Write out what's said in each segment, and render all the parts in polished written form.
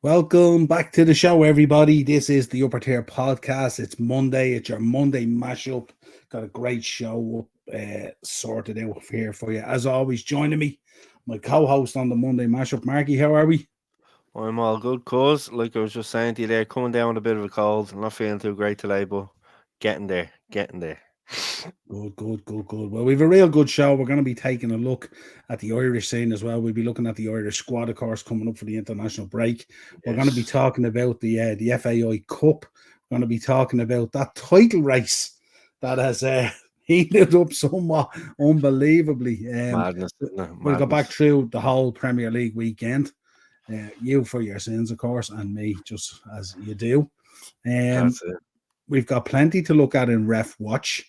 Welcome back to the show, everybody. This is the Upper Tier Podcast. It's Monday. It's your Monday mashup. Got a great show up sorted out here for you. As always, joining me, my co-host on the Monday mashup, Marky. How are we? I'm all good, cuz. Like I was just saying to you there, coming down with a bit of a cold. Not feeling too great today, but getting there, getting there. Good. Well, we've a real good show. We're going to be taking a look at the Irish scene as well. We'll be looking at the Irish squad, of course, coming up for the international break. We're going to be Yes. talking about the FAI Cup. We're going to be talking about that title race that has heated up somewhat unbelievably. Madness, isn't it? We'll go back Madness. through the whole Premier League weekend. You for your sins, of course, and me just as you do. Um, That's it. we've got plenty to look at in Ref Watch.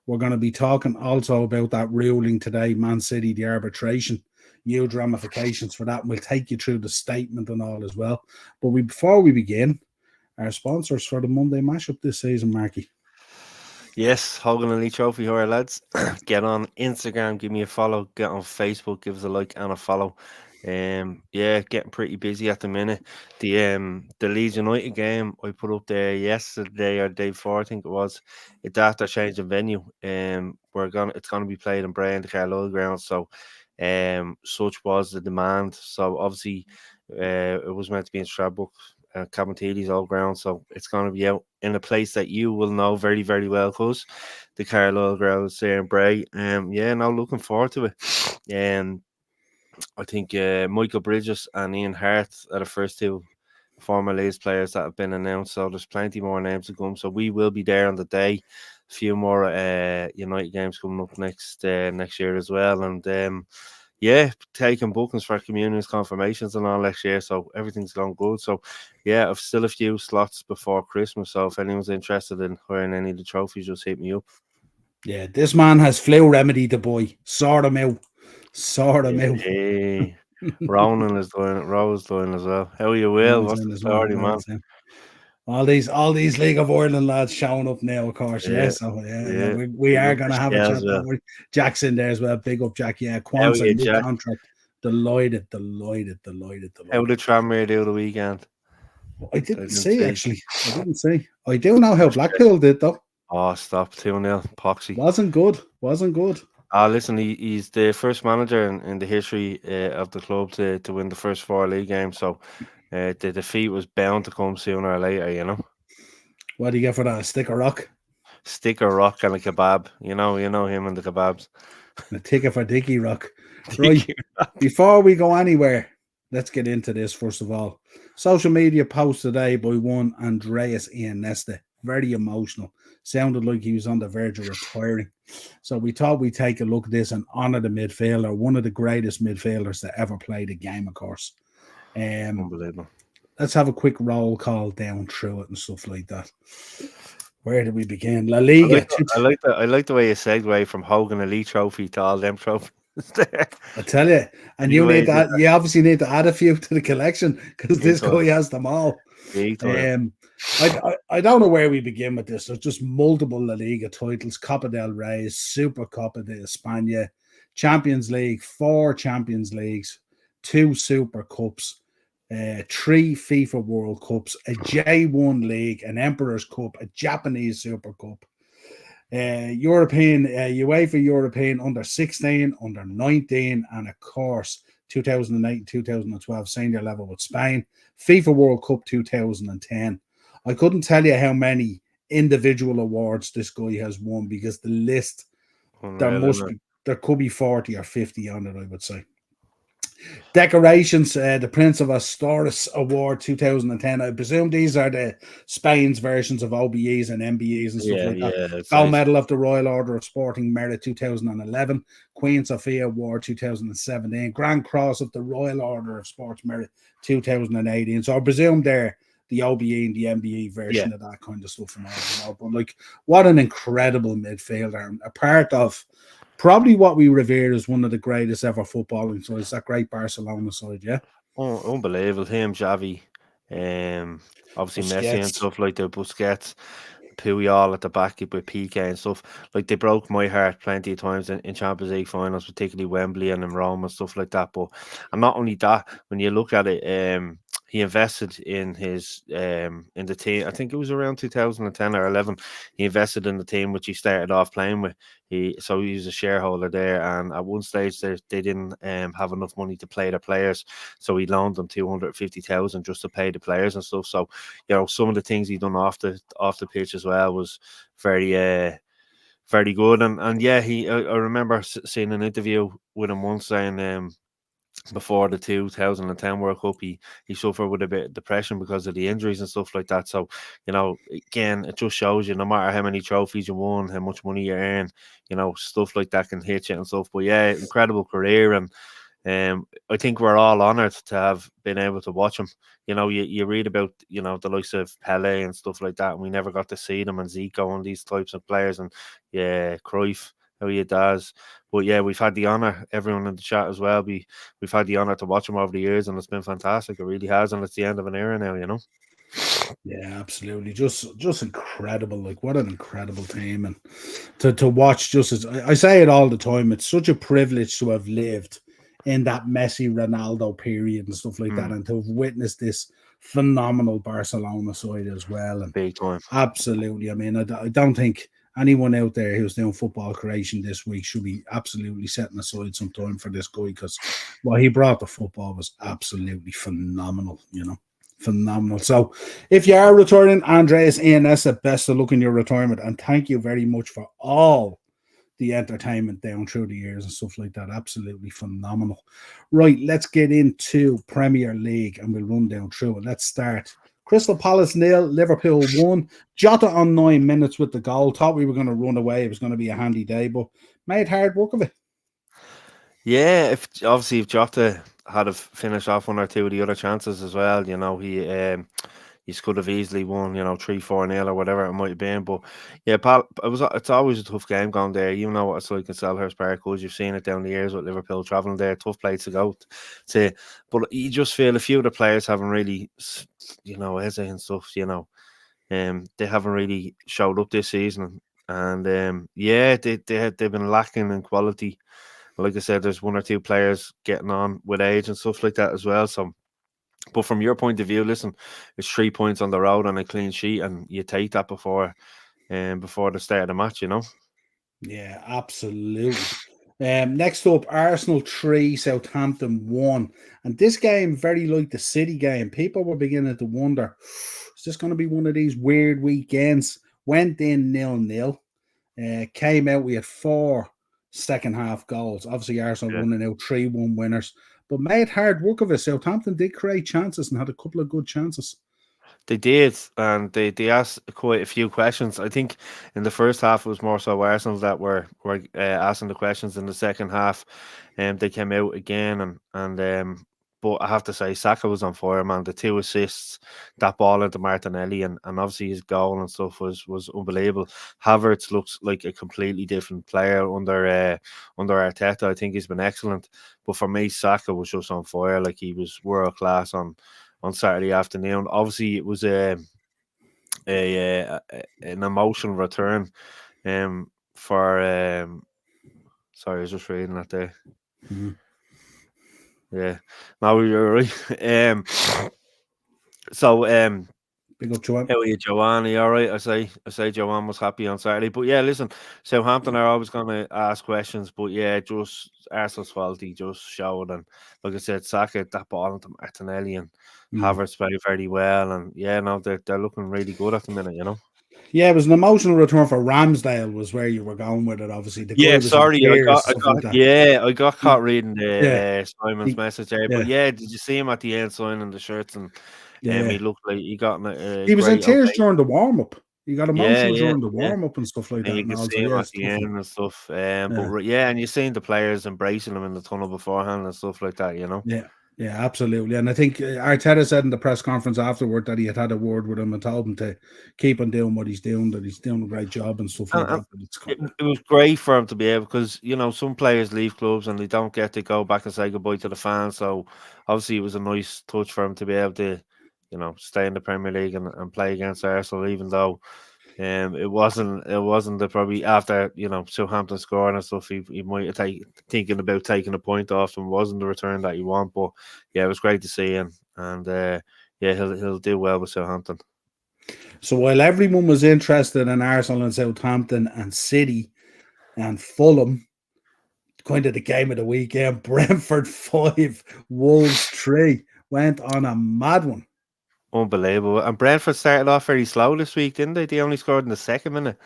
We're going to be talking also about that ruling today, Man City, the arbitration, huge ramifications for that. And we'll take you through the statement and all as well. But before we begin, our sponsors for the Monday mashup this season, Marky. Yes, Hogan and Lee Trophy, all right, lads. Get on Instagram, give me a follow. Get on Facebook, give us a like and a follow. Yeah, getting pretty busy at the minute. The Leeds United game I put up there yesterday or day before, I think it was. It's after changing venue. It's gonna be played in Bray the Carlisle ground. So such was the demand. So obviously it was meant to be in Stradbrook, Cabinteely's old ground. So it's gonna be out in a place that you will know very, very well, cuz the Carlisle grounds there in Bray. Yeah, now looking forward to it. Um I think Michael Bridges and Ian Hart are the first two former Leeds players that have been announced. So there's plenty more names to come. So we will be there on the day. A few more United games coming up next year as well. And yeah, taking bookings for communions, confirmations, and all next year. So everything's gone good. So yeah, I've still a few slots before Christmas. So if anyone's interested in wearing any of the trophies, just hit me up. Yeah, this man has flu remedy, the boy. Sort him out. Sort him out. Hey, Ronan is doing it. Ro's doing as well. How are you, Will? Ron's What's in the as well. story, man? Ron's in. All these League of Ireland lads showing up now, of course. Yeah, Yeah, so yeah, no, yeah. we Big are up gonna to have a Shell chat. as Don't well. worry. Jack's in there as well. Big up, Jack. Yeah, How are Kwanzaa you, new Jack? contract. Delighted. How did Tranmere do the weekend? I I didn't didn't see see. actually. I didn't see. I do know how Just check. Blackpool did though. Oh, stop. 2-0. Poxy. Wasn't good. Wasn't good. Listen, he's the first manager in the history of the club to win the first four league games. So the defeat was bound to come sooner or later, you know. What do you get for that? A stick of rock? Stick or rock and a kebab. You know him and the kebabs. A ticket for Dicky Rock. Right. Before we go anywhere, let's get into this first of all. Social media post today by one Andreas Ianesta. Very emotional. Sounded like he was on the verge of retiring. So we thought we'd take a look at this and honour the midfielder, one of the greatest midfielders that ever played a game, of course. Um, Unbelievable. let's have a quick roll call down through it and stuff like that. Where did we begin? La Liga. I like the way you segue from Hogan Elite Trophy to all them trophies there. I tell you, and You you need way did that. You obviously need to add a few to the collection because big this time, guy has them all. big time. Um, I don't know where we begin with this. There's just multiple La Liga titles: Copa del Rey, Super Copa de España, Champions League, 4 Champions Leagues, 2 Super Cups, 3 FIFA World Cups, a J1 League, an Emperor's Cup, a Japanese Super Cup, European, UEFA European under 16, under 19, and of course 2008 and 2012 senior level with Spain, FIFA World Cup 2010. I couldn't tell you how many individual awards this guy has won because the list Unreal, isn't it? there could be 40 or 50 on it, I would say. Decorations, the Prince of Asturias Award 2010. I presume these are the Spain's versions of OBEs and MBEs and stuff Yeah, like that. yeah. It's Gold nice. Medal of the Royal Order of Sporting Merit 2011. Queen Sophia Award 2017. Grand Cross of the Royal Order of Sports Merit 2018. So I presume they're the OBE and the MBE Yeah, version of that kind of stuff and all. But like, what an incredible midfielder. And a part of probably what we revere as one of the greatest ever footballing sides, that great Barcelona side, yeah. unbelievable. Him, Javi, um, obviously Messi and Busquets. stuff like the Busquets, Puyol at the back with PK and stuff. Like they broke my heart plenty of times in Champions League finals, particularly Wembley and in Rome and stuff like that. And not only that, when you look at it, he invested in his in the team. I think it was around 2010 or 11. He invested in the team which he started off playing with. He was a shareholder there, and at one stage they didn't have enough money to pay their players, so he loaned them 250,000 just to pay the players and stuff. So some of the things he done off the pitch as well was very very good. And yeah, I remember seeing an interview with him once saying before the 2010 World Cup, he suffered with a bit of depression because of the injuries and stuff like that. So, again, it just shows you no matter how many trophies you won, how much money you earn, stuff like that can hit you and stuff. But yeah, incredible career. And I think we're all honoured to have been able to watch him. You read about, the likes of Pele and stuff like that, and we never got to see them, and Zico and these types of players, and yeah, Cruyff, how he does. But yeah, we've had the honour, everyone in the chat as well, we've had the honour to watch him over the years, and it's been fantastic. It really has, and it's the end of an era now. Yeah, absolutely. Just incredible. Like, what an incredible team. And to watch, just as I say it all the time, it's such a privilege to have lived in that Messi Ronaldo period and stuff like that, and to have witnessed this phenomenal Barcelona side as well. And big time. Absolutely. I mean, I don't think anyone out there who's doing football creation this week should be absolutely setting aside some time for this guy, because what he brought to football was absolutely phenomenal, phenomenal. So if you are returning, Andreas ANS, best of luck in your retirement, and thank you very much for all the entertainment down through the years and stuff like that. Absolutely phenomenal. Right, let's get into Premier League and we'll run down through it. Let's start. Crystal Palace 0, Liverpool 1. Jota on 9 minutes with the goal. Thought we were going to run away. It was going to be a handy day, but made hard work of it. Yeah, if Jota had have finished off one or two of the other chances as well, he could have easily won, 3-4-0 or whatever it might have been. But yeah, it's always a tough game going there. You know what it's like in Selhurst Park, because you've seen it down the years with Liverpool travelling there, tough place to go to. But you just feel a few of the players haven't really, Eze and stuff, they haven't really showed up this season. And yeah, they've been lacking in quality. Like I said, there's one or two players getting on with age and stuff like that as well. So, but from your point of view, listen, it's 3 points on the road and a clean sheet, and you take that before the start of the match, Yeah, absolutely. Next up, Arsenal 3, Southampton 1. And this game, very like the City game, people were beginning to wonder, is this going to be one of these weird weekends? Went in 0-0. Came out, we had 4 second half goals. Obviously, Arsenal running out 3-1 winners, but made hard work of it. Southampton did create chances and had a couple of good chances. They did, and they asked quite a few questions. I think in the first half it was more so Arsenal that were asking the questions. In the second half, they came out again, and but I have to say Saka was on fire, man. The 2 assists, that ball into Martinelli, and obviously his goal and stuff was unbelievable. Havertz looks like a completely different player under Arteta. I think he's been excellent, but for me, Saka was just on fire. Like, he was world class on Saturday afternoon. Obviously, it was an emotional return for sorry, I was just reading that there. Mm-hmm. Yeah, no, you're right. Big up Joanne. How are you, Joanne? Are you all right? I say Joanne was happy on Saturday. But yeah, listen, Southampton are always going to ask questions. But yeah, just Arsenal's quality just showed. And like I said, Saka, that ball into Martinelli, and Havertz played very well. And yeah, no, they're looking really good at the minute, Yeah, it was an emotional return for Ramsdale, was where you were going with it. Obviously, the guy was sorry, in tears, stuff like that. I got caught reading Simon's message there. Yeah. But yeah, did you see him at the end signing the shirts? And he looked like he got he was in tears during the warm up. He got emotional during the warm up and stuff like that. And you can see him at the end and stuff. But yeah, and you're seeing the players embracing him in the tunnel beforehand and stuff like that, Yeah, absolutely. And I think Arteta said in the press conference afterward that he had a word with him and told him to keep on doing what he's doing, that he's doing a great job and stuff like that. It was great for him to be able, because, some players leave clubs and they don't get to go back and say goodbye to the fans. So obviously it was a nice touch for him to be able to, stay in the Premier League and play against Arsenal, even though it wasn't the, probably after Southampton scoring and stuff, he might have thinking about taking a point off and wasn't the return that you want. But yeah, it was great to see, and and yeah, he'll do well with Southampton. So while everyone was interested in Arsenal and Southampton and City and Fulham, kind of the game of the weekend, Brentford 5, Wolves 3, went on a mad one. Unbelievable. And Brentford started off very slow this week, didn't they? They only scored in the second minute.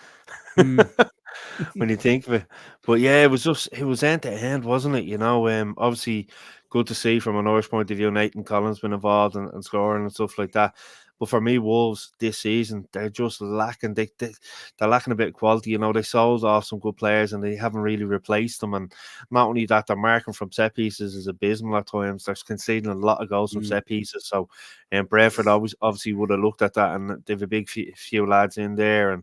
When you think of it. But yeah, it was end to end, wasn't it? Obviously good to see from an Irish point of view, Nathan Collins been involved and scoring and stuff like that. But for me, Wolves this season, they're just lacking. They're lacking a bit of quality. They sold off some good players and they haven't really replaced them. And not only that, their marking from set pieces is abysmal at times. They're conceding a lot of goals from set pieces. So, Brentford obviously would have looked at that, and they've a big few lads in there.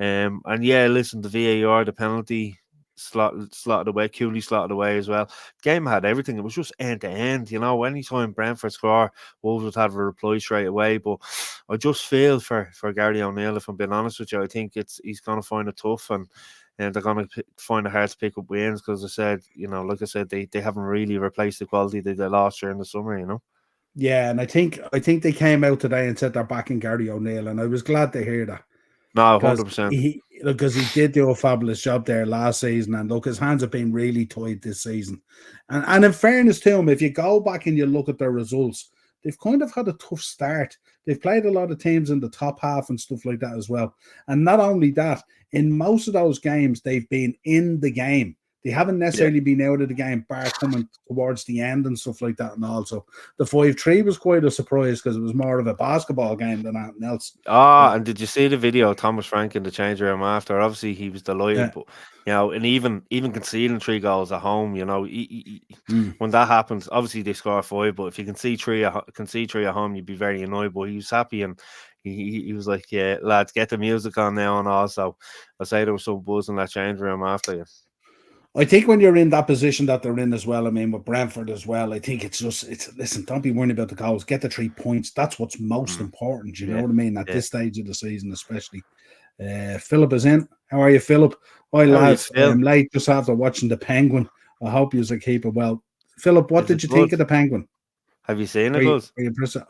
And yeah, listen, the VAR, the penalty slotted away, Cooley slotted away as well. The game had everything. It was just end to end. Anytime Brentford score, Wolves would have a reply straight away. But I just feel for Gary O'Neill, if I'm being honest with you, I think he's going to find it tough, and they're going to find it hard to pick up wins because like I said, they haven't really replaced the quality they lost during the summer. Yeah, and I think they came out today and said they're backing Gary O'Neill, and I was glad to hear that. No, 100%. Because he did do a fabulous job there last season, and look, his hands have been really tied this season. And in fairness to him, if you go back and you look at their results, they've kind of had a tough start. They've played a lot of teams in the top half and stuff like that as well. And not only that, in most of those games, they've been in the game. They haven't necessarily been out of the game, bar coming towards the end and stuff like that. And also, the 5-3 was quite a surprise because it was more of a basketball game than anything else. And did you see the video of Thomas Frank in the change room after? Obviously, he was delighted, but and even conceding 3 goals at home, when that happens, obviously they score 5. But if you concede 3 at home, you'd be very annoyed. But he was happy, and he was like, "Yeah, lads, get the music on now." And also, I say there was some buzz in that change room after you. I think when you're in that position that they're in as well, I mean, with Brentford as well, I think listen, don't be worrying about the goals. Get the 3 points. That's what's most important. You know what I mean? At this stage of the season, especially. Philip is in. How are you, Philip? Hi, lads. I'm late just after watching the Penguin. I hope you're a keeper. Well, Philip, what did you think of the Penguin? Have you seen it?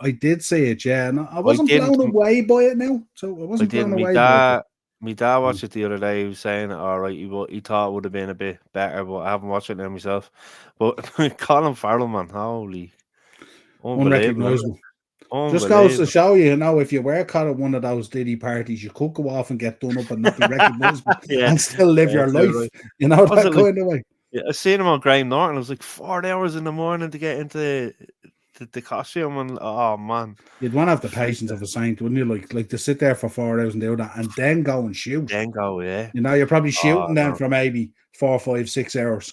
I did see it, yeah. No, I wasn't blown away by it now. So I wasn't blown away by it. My dad watched it the other day. He was saying, all right, he thought it would have been a bit better, but I haven't watched it now myself. But Colin Farrell, man, holy. Unrecognizable. Just goes to show you, if you were caught at one of those Diddy parties, you could go off and get done up and not be recognizable and still live your life. Right. That kind of way. Yeah, I seen him on Graham Norton. It was like 4 hours in the morning to get into the costume, and oh man, you'd want to have the patience of a saint, wouldn't you? Like to sit there for 4 hours and do that, and then go and shoot. Then go, yeah. You're probably shooting them for maybe 4, 5, 6 hours,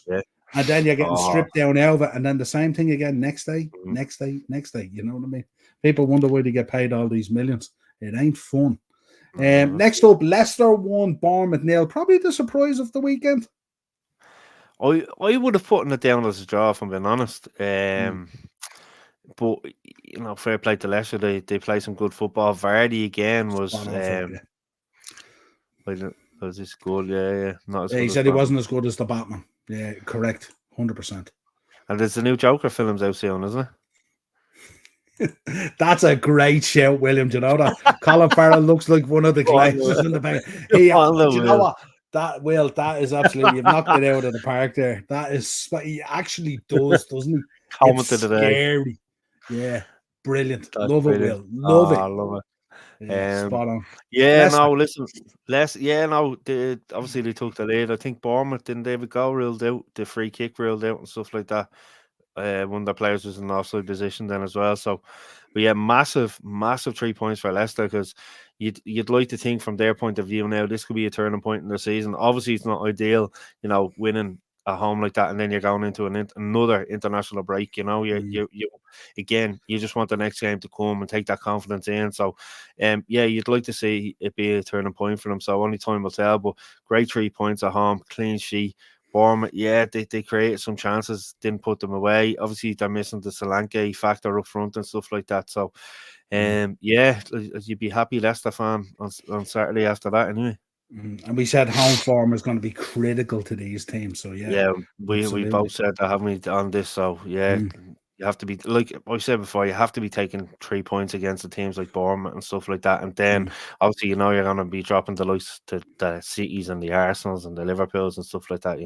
and then you're getting stripped down out of it, and then the same thing again next day. You know what I mean? People wonder why they get paid all these millions. It ain't fun. Next up, Leicester 1, Bournemouth 0. Probably the surprise of the weekend. I would have put it down as a draw, if I'm being honest. But fair play to Leicester. They play some good football. Vardy again was this good? Yeah. Not as good he said he wasn't as good as the Batman. Yeah, correct, 100%. And there's the new Joker films out soon, isn't it? That's a great shout, William. Do you know that? Colin Farrell looks like one of the glazers in the back. Do you know what? That is absolutely, you've knocked it out of the park there. That is, he actually does, doesn't he? Commented it's scary. Yeah, brilliant. That's love brilliant. It, Will. Love it. I love it. Spot on. Yeah, listen, obviously they took the lead. I think Bournemouth, didn't they have a goal ruled out, the free kick ruled out and stuff like that. One of the players was in an offside position then as well. So, but yeah, massive 3 points for Leicester, because you'd like to think from their point of view now this could be a turning point in the season. Obviously, it's not ideal, winning at home like that, and then you're going into another international break. You just want the next game to come and take that confidence in. So, you'd like to see it be a turning point for them. So only time will tell. But great 3 points at home, clean sheet. Bournemouth, they created some chances, didn't put them away. Obviously, they're missing the Solanke factor up front and stuff like that. So, you'd be happy Leicester fan on Saturday after that anyway. And we said home form is going to be critical to these teams. So, we both said that, haven't we, on this? So, You have to be, like I said before, you have to be taking 3 points against the teams like Bournemouth and stuff like that. And then obviously, you're going to be dropping the likes to the Cities and the Arsenals and the Liverpools and stuff like that,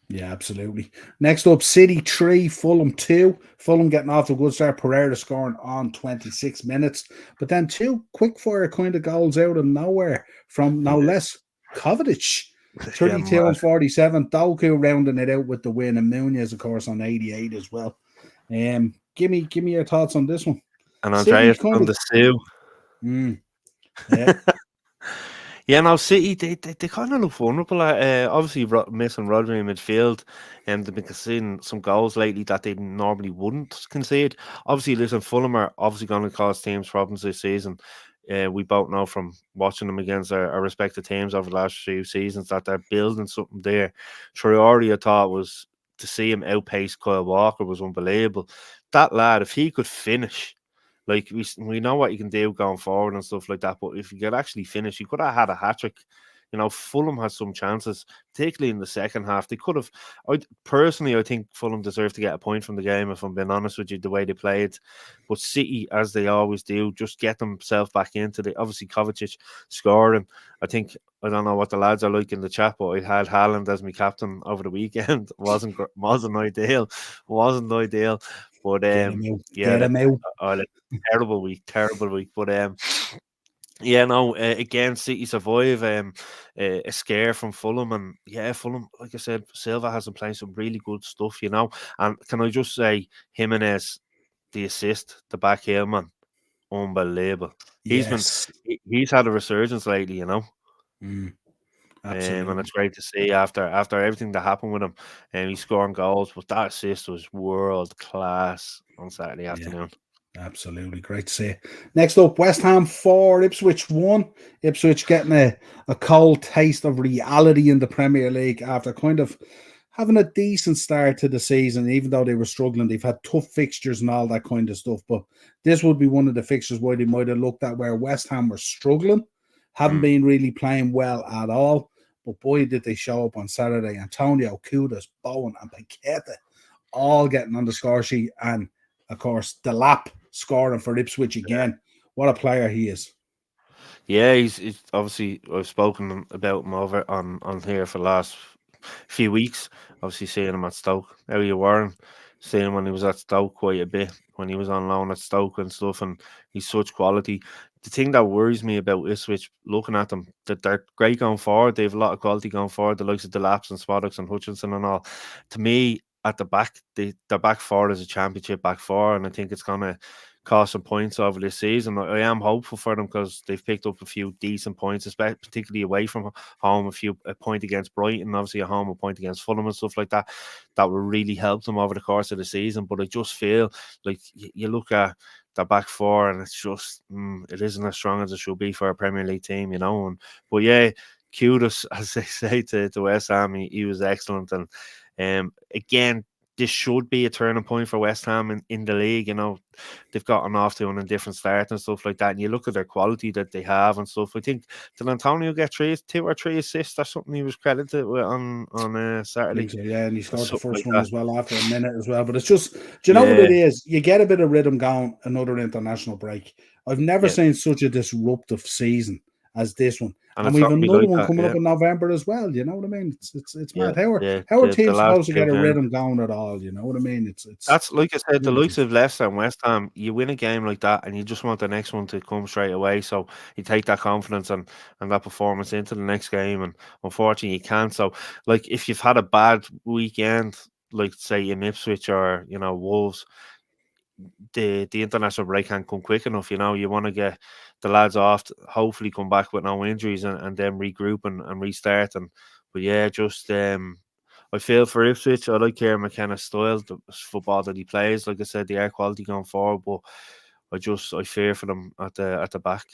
Yeah, absolutely. Next up, City 3, Fulham 2. Fulham getting off to a good start. Pereira scoring on 26 minutes. But then two quick fire kind of goals out of nowhere from no less Kovacic. 32 and 47. Doku rounding it out with the win. And Muniz, of course, on 88 as well. Give me your thoughts on this one. And Andreas on the Sue. Yeah. Yeah, now City, they kind of look vulnerable. Obviously, missing Rodri in midfield, and they've been conceding some goals lately that they normally wouldn't concede. Obviously, listen, Fulham are obviously going to cause teams problems this season. We both know from watching them against our respective teams over the last few seasons that they're building something there. Traore, I thought, was to see him outpace Kyle Walker was unbelievable. That lad, if he could finish. Like, we know what you can do going forward and stuff like that, but if you could actually finish, you could have had a hat-trick. Fulham has some chances, particularly in the second half. They could have... I think Fulham deserve to get a point from the game, if I'm being honest with you, the way they played. But City, as they always do, just get themselves back into the... Obviously, Kovacic scoring. I don't know what the lads are like in the chat, but I had Haaland as my captain over the weekend. wasn't ideal. Wasn't ideal. But get him out. Terrible week. But again, City survive a scare from Fulham, and Fulham, like I said, Silva has been playing some really good stuff, And can I just say, Jimenez, the assist, the back heel, man, unbelievable. Yes. He's had a resurgence lately, Absolutely. And it's great to see after everything that happened with him, and he's scoring goals. But that assist was world class on Saturday afternoon. Absolutely. Great to see. Next up, West Ham 4, Ipswich 1. Ipswich getting a cold taste of reality in the Premier League after kind of having a decent start to the season. Even though they were struggling, they've had tough fixtures and all that kind of stuff. But this would be one of the fixtures where they might have looked at where West Ham were struggling, haven't been really playing well at all. But boy, did they show up on Saturday. Antonio, Kudus, Bowen and Paqueta all getting on the score sheet. And, of course, Delap scoring for Ipswich again. What a player he is. Yeah, he's obviously, I've spoken about him over on here for the last few weeks. Obviously, seeing him at Stoke. How you were seeing him when he was at Stoke quite a bit, when he was on loan at Stoke and stuff, and he's such quality. The thing that worries me about Ipswich, looking at them, that they're great going forward. They have a lot of quality going forward, the likes of Delaps and Spoddocks and Hutchinson and all. To me, at the back, their back four is a championship back four, and I think it's going to cost some points over this season. I am hopeful for them because they've picked up a few decent points, particularly away from home. A point against Brighton, obviously at home, a point against Fulham and stuff like that. That will really help them over the course of the season. But I just feel like you look at the back four, and it's just it isn't as strong as it should be for a Premier League team, But yeah, Kudus, as they say to West Ham, he was excellent, and again, this should be a turning point for West Ham in the league. They've gotten off to a different start and stuff like that. And you look at their quality that they have and stuff. I think, did Antonio get 2 or 3 assists or something he was credited with on Saturday? So, yeah, and he scored the first one as well after a minute as well. But it's just, do you know what it is? You get a bit of rhythm going, another international break. I've never seen such a disruptive season as this one. And we've another one coming up in November as well. You know what I mean? It's mad. How are teams supposed to get a rhythm going at all? You know what I mean? That's like I said, the likes of Leicester and West Ham, you win a game like that and you just want the next one to come straight away. So you take that confidence and that performance into the next game, and unfortunately you can't. So like if you've had a bad weekend, like say in Ipswich or Wolves, the international break can't come quick enough. You want to get the lads off, hopefully come back with no injuries and then regroup and restart. But yeah, just I feel for Ipswich. I like Kieran McKenna's style, the football that he plays. Like I said, the air quality going forward, but I fear for them at the back.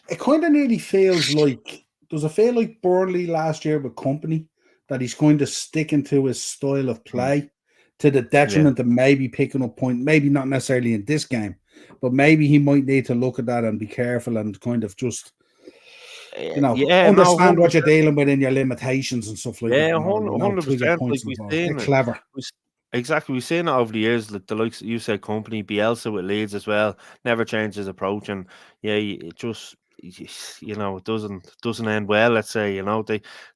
It kind of nearly feels like, does it feel like Burnley last year with Company, that he's going to stick into his style of play to the detriment of maybe picking up point, maybe not necessarily in this game, but maybe he might need to look at that and be careful and kind of just, understand what you're dealing with in your limitations and stuff like that. 100%. Like we've seen, clever. Exactly, we've seen it over the years. Like the likes you said, company Bielsa with Leeds as well, never changed his approach, and yeah, it just it doesn't end well. Let's say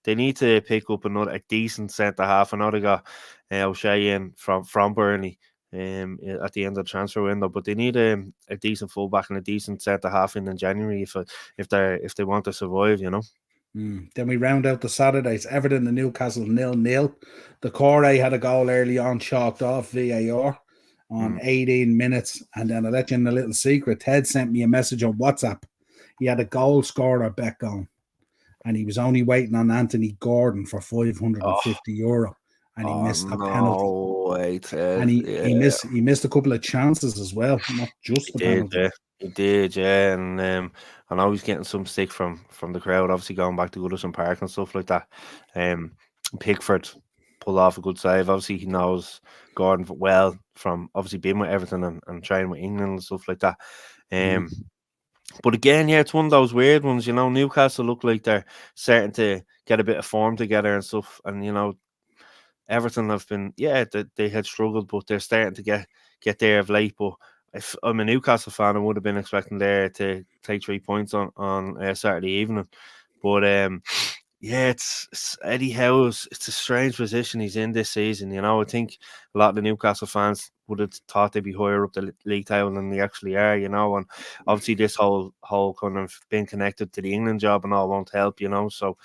they need to pick up a decent centre half. I know they got O'Shea in from Burnley at the end of the transfer window, but they need a decent fullback and a decent centre half in January if they want to survive. Then we round out the Saturdays. Everton and Newcastle 0-0. The Corey had a goal early on, chalked off VAR on 18 minutes. And then I'll let you in a little secret. Ted sent me a message on WhatsApp. He had a goal scorer bet going, and he was only waiting on Anthony Gordon for €550, and he missed a penalty. No way, Ted. And he missed a couple of chances as well, not just the penalty. Yeah. He did, yeah, and I know he's getting some stick from the crowd, obviously going back to Goodison Park and stuff like that. Pickford pulled off a good save. Obviously, he knows Gordon well from obviously being with Everton and training with England and stuff like that. But again, yeah, it's one of those weird ones. Newcastle look like they're starting to get a bit of form together and stuff, and Everton have been, they had struggled, but they're starting to get there of late. But if I'm a Newcastle fan, I would have been expecting there to take 3 points on Saturday evening. But it's Eddie Howe's. It's a strange position he's in this season. I think a lot of the Newcastle fans would have thought they'd be higher up the league table than they actually are. And obviously this whole kind of being connected to the England job and all won't help. So.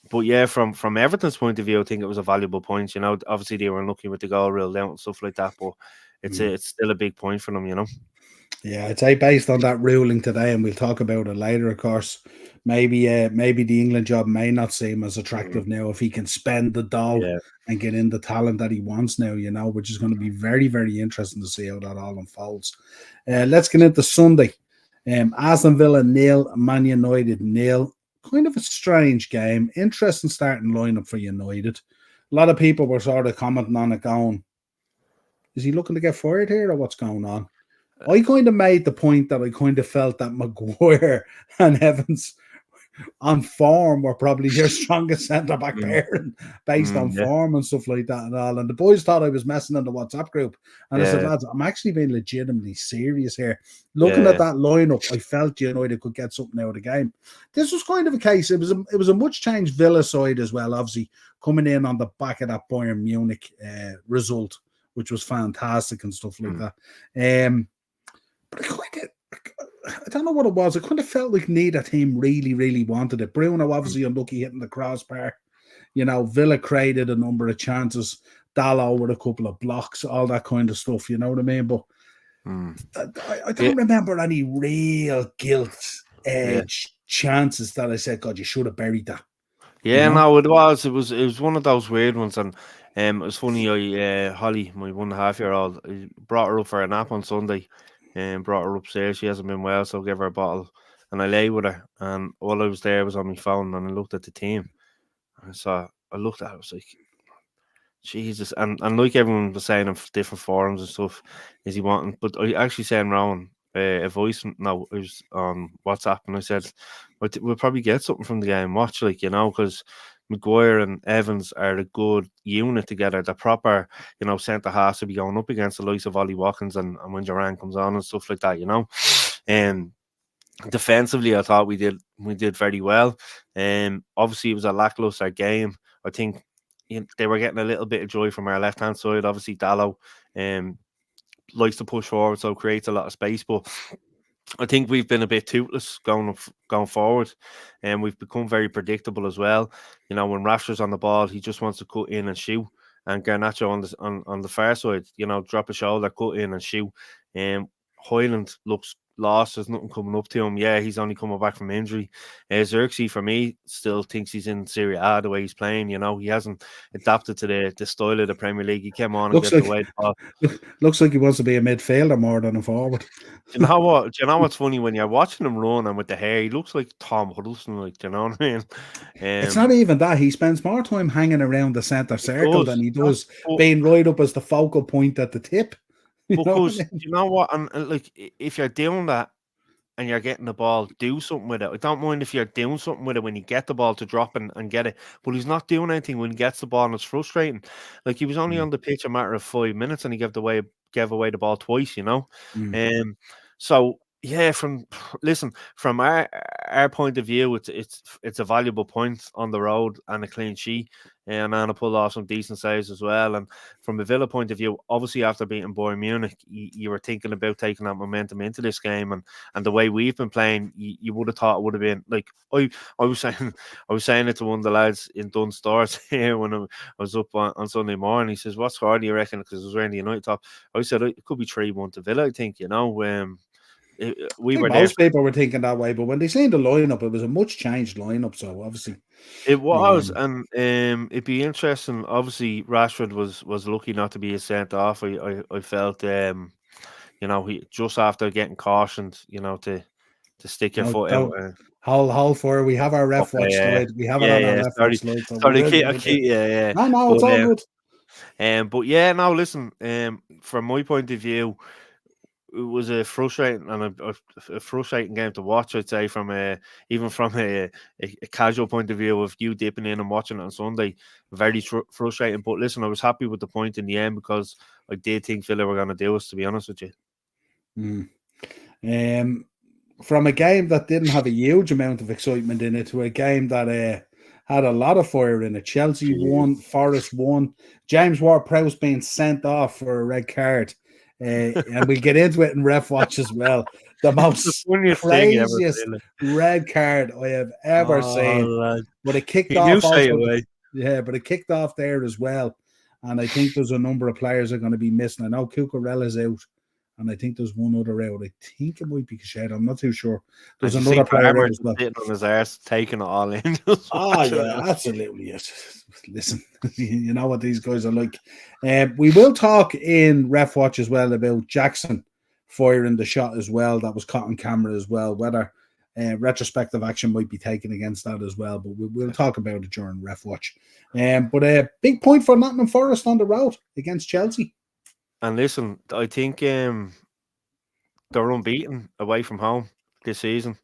But yeah, from Everton's point of view, I think it was a valuable point. Obviously they were unlucky with the goal ruled out and stuff like that, but it's still a big point for them. Yeah, I'd say based on that ruling today, and we'll talk about it later, of course. Maybe the England job may not seem as attractive now if he can spend the dough and get in the talent that he wants now. Which is going to be very, very interesting to see how that all unfolds. Let's get into Sunday. Aston Villa 0, Man United 0. Kind of a strange game. Interesting starting lineup for United. A lot of people were sort of commenting on it going, is he looking to get fired here or what's going on? I kind of made the point that I kind of felt that Maguire and Evans on form were probably their strongest centre-back pairing based on form and stuff like that and all. And the boys thought I was messing in the WhatsApp group. And I said, lads, I'm actually being legitimately serious here. Looking at that lineup, I felt United could get something out of the game. This was kind of a case. It was a much changed Villa side as well, obviously, coming in on the back of that Bayern Munich result, which was fantastic and stuff like that. But I don't know what it was. I kind of felt like neither team really, really wanted it. Bruno obviously unlucky hitting the crossbar. Villa created a number of chances. Dalot with a couple of blocks, all that kind of stuff. You know what I mean? But I don't remember any real gilt-edged chances that I said, God, you should have buried that. Yeah, no, it was. It was one of those weird ones, and it was funny. Holly, my 1.5-year-old, brought her up for a nap on Sunday, and brought her upstairs. She hasn't been well, so I gave her a bottle, and I lay with her. And all I was there was on my phone, and I looked at the team, and I looked at it, I was like, Jesus, and like everyone was saying on different forums and stuff, is he wanting? But I actually sent Rowan a voice. No, it was on WhatsApp, and I said, we'll probably get something from the game. Watch, because Maguire and Evans are a good unit together. The proper, centre half to be going up against the likes of Ollie Watkins and when Duran comes on and stuff like that. And defensively, I thought we did very well. Obviously, it was a lackluster game. I think they were getting a little bit of joy from our left hand side. Obviously, Dalot likes to push forward, so creates a lot of space. But I think we've been a bit toothless going forward, and we've become very predictable as well. When Rashford's on the ball, he just wants to cut in and shoot. And Garnacho on the far side, drop a shoulder, cut in and shoot. Hoyland looks lost. There's nothing coming up to him. Yeah, he's only coming back from injury. Xerxes, for me, still thinks he's in Serie A the way he's playing. He hasn't adapted to the style of the Premier League. He came on and got away the ball. Looks like he wants to be a midfielder more than a forward. Do you know what? Do you know what's funny? When you're watching him run and with the hair, he looks like Tom Huddleston. Do you know what I mean? It's not even that. He spends more time hanging around the centre circle than he does being right up as the focal point at the tip. Because you know what? And if you're doing that, and you're getting the ball, do something with it. I don't mind if you're doing something with it when you get the ball to drop and get it, but he's not doing anything when he gets the ball, and it's frustrating. Like, he was only Mm, on the pitch a matter of 5 minutes, and he gave away the ball twice, you know. mm. So yeah, from our point of view, it's a valuable point on the road and a clean sheet, and Anna pulled off some decent saves as well. And from a Villa point of view, obviously after beating Bayern Munich, you were thinking about taking that momentum into this game, and the way we've been playing, you would have thought it would have been like I was saying I was saying it to one of the lads in Dunstars here when I was up on Sunday morning. He says, "What score do you reckon?" Because it was around the United top. I said it could be 3-1 to Villa. I think, you know. I We think were there. most people were thinking that way, but when they seen the lineup, it was a much changed lineup. So obviously, It was, um, and it'd be interesting. Obviously, Rashford was lucky not to be sent off. I felt, he just after getting cautioned, to stick your no, foot out. don't hold for. We have our ref Okay, watch yeah, slide. We have it yeah, on our yeah. ref Sorry, watch slide, so we sorry, will get into it. yeah, yeah. No, it's But all good. but yeah, no, listen. From my point of view, it was a frustrating and a frustrating game to watch. I'd say from even from a casual point of view of you dipping in and watching it on Sunday, very frustrating. But listen, I was happy with the point in the end because I did think Villa were going to do us. To be honest with you, Mm. Um, from a game that didn't have a huge amount of excitement in it to a game that had a lot of fire in it. Chelsea won, jeez, Forest won. James Ward-Prowse being sent off for a red card. And we'll get into it in ref watch as well. The it's the most funniest thing ever. craziest Really. red card I have ever Oh, seen. lad. But it kicked He knew off straight also. away. Yeah, but it kicked off there as well. And I think there's a number of players are going to be missing. I know Cucurella's out, and I think there's one other out. I think it might be Cachet. I'm not too sure. And There's you see another player Palmer out as just well. sitting on his arse, taking it all in, just Oh, watching yeah, it. absolutely. Yes. Listen, you know what these guys are like. We will talk in Ref Watch as well about Jackson firing the shot as well. That was caught on camera as well. Whether retrospective action might be taken against that as well, but we'll talk about it during Ref Watch. But a big point for Nottingham Forest on the road against Chelsea. And listen, I think they're unbeaten away from home this season.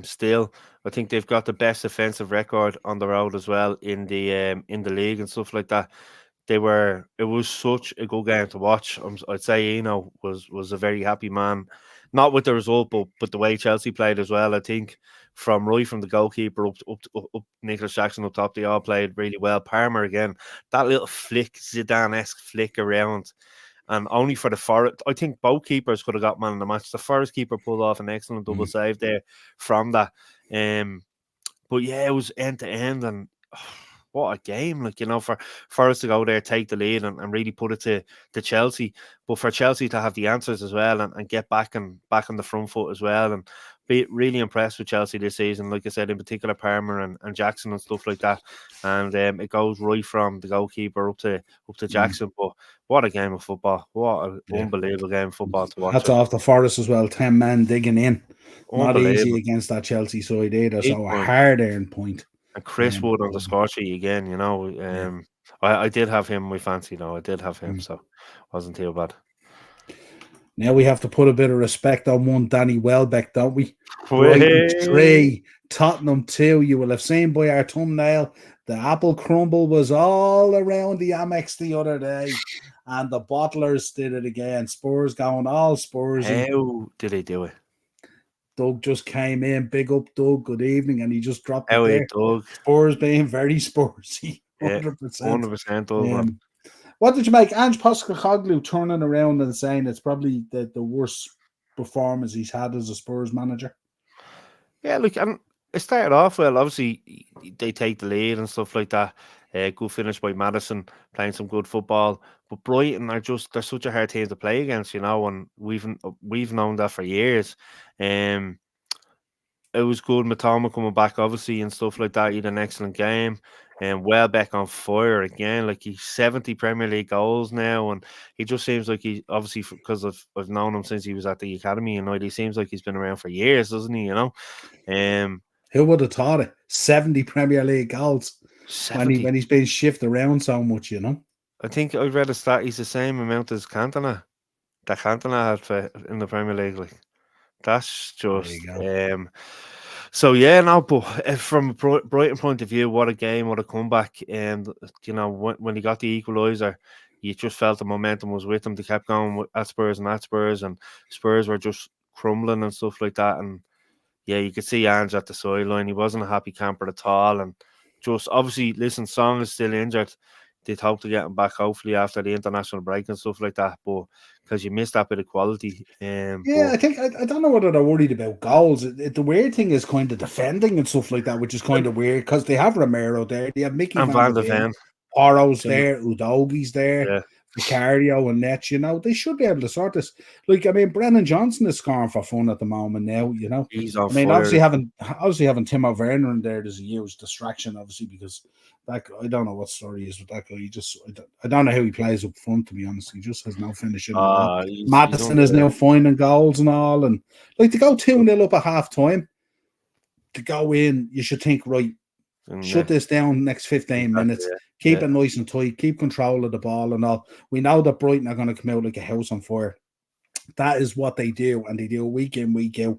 Still, I think they've got the best defensive record on the road as well in the league and stuff like that. It was such a good game to watch. I'd say was a very happy man, not with the result, but the way Chelsea played as well. I think from the goalkeeper up Nicholas Jackson up top, they all played really well. Palmer again, that little flick, Zidane-esque flick around. And only for the Forest, I think both keepers could have got man in the match. The Forest keeper pulled off an excellent double save there from that. But yeah, it was end to end, and what a game! Like, for us to go there, take the lead, and really put it to Chelsea. But for Chelsea to have the answers as well, and get back on the front foot as well, and be really impressed with Chelsea this season. Like I said, in particular Palmer and Jackson and stuff like that. And it goes right from the goalkeeper up to Jackson. But what a game of football! What an Yeah. unbelievable game of football to watch! Hats off the Forest as well. 10 men digging in. Not easy Unbelievable. against that Chelsea side either. Big So a point. hard earned point. And Chris Wood on the Over. score sheet again, Yeah. I did have him in my fancy though. I did have him, Mm. so wasn't too bad. Now we have to put a bit of respect on one Danny Welbeck, don't we? Brighton Way. 3, Tottenham 2. You will have seen by our thumbnail, the apple crumble was all around the Amex the other day. And the bottlers did it again. Spurs going all Spursy. How did he do it? Doug just came in. Big up, Doug. Good evening. And he just dropped it How he there. dug. Spurs being very Spursy. Yeah, 100%. 100% dug, man. What did you make? Ange Postecoglou turning around and saying it's probably the worst performance he's had as a Spurs manager. Yeah, look, and it started off well. Obviously, they take the lead and stuff like that. Good finish by Madison, playing some good football. But Brighton they're such a hard team to play against, and we've known that for years. It was good. Matoma coming back, obviously, and stuff like that. He had an excellent game, and Welbeck on fire again. Like, he's 70 Premier League goals now, and he just seems like he obviously because I've known him since he was at the academy. He seems like he's been around for years, doesn't he? Who would have thought it? 70 Premier League goals 70. when he's been shifted around so much, I think I read a stat. He's the same amount as Cantona. That Cantona had in the Premier League, like That's There just you go. so yeah, no, but from a Brighton point of view, what a game, what a comeback. And when he got the equaliser, you just felt the momentum was with them. They kept going at Spurs and Spurs were just crumbling and stuff like that. And yeah, you could see Ange at the sideline. He wasn't a happy camper at all. And just obviously, listen, Song is still injured. They'd hope to get him back hopefully after the international break and stuff like that. But because you missed that bit of quality. Yeah, But I think I don't know whether they're worried about goals. The weird thing is kind of defending and stuff like that, which is kind of weird because they have Romero there, they have Mickey and Van de Van de Ven, Ven, Oro's there, Udogi's there, yeah, Vicario and Nets. They should be able to sort this. Like, I mean, Brennan Johnson is scoring for fun at the moment now. he's on I mean, fire. obviously having Timo Werner in there is a huge distraction, obviously, because that guy, I don't know what story is with that guy. I don't know how he plays up front, to be honest. He just has no finishing at all. He's Madison is now unreal. finding goals and all, and like to go 2-0 up at half time, to go in, you should think, right, And, shut this down next 15 exactly, minutes, yeah, keep it nice and tight, keep control of the ball and all. We know that Brighton are going to come out like a house on fire. That is what they do, and they do week in, week out.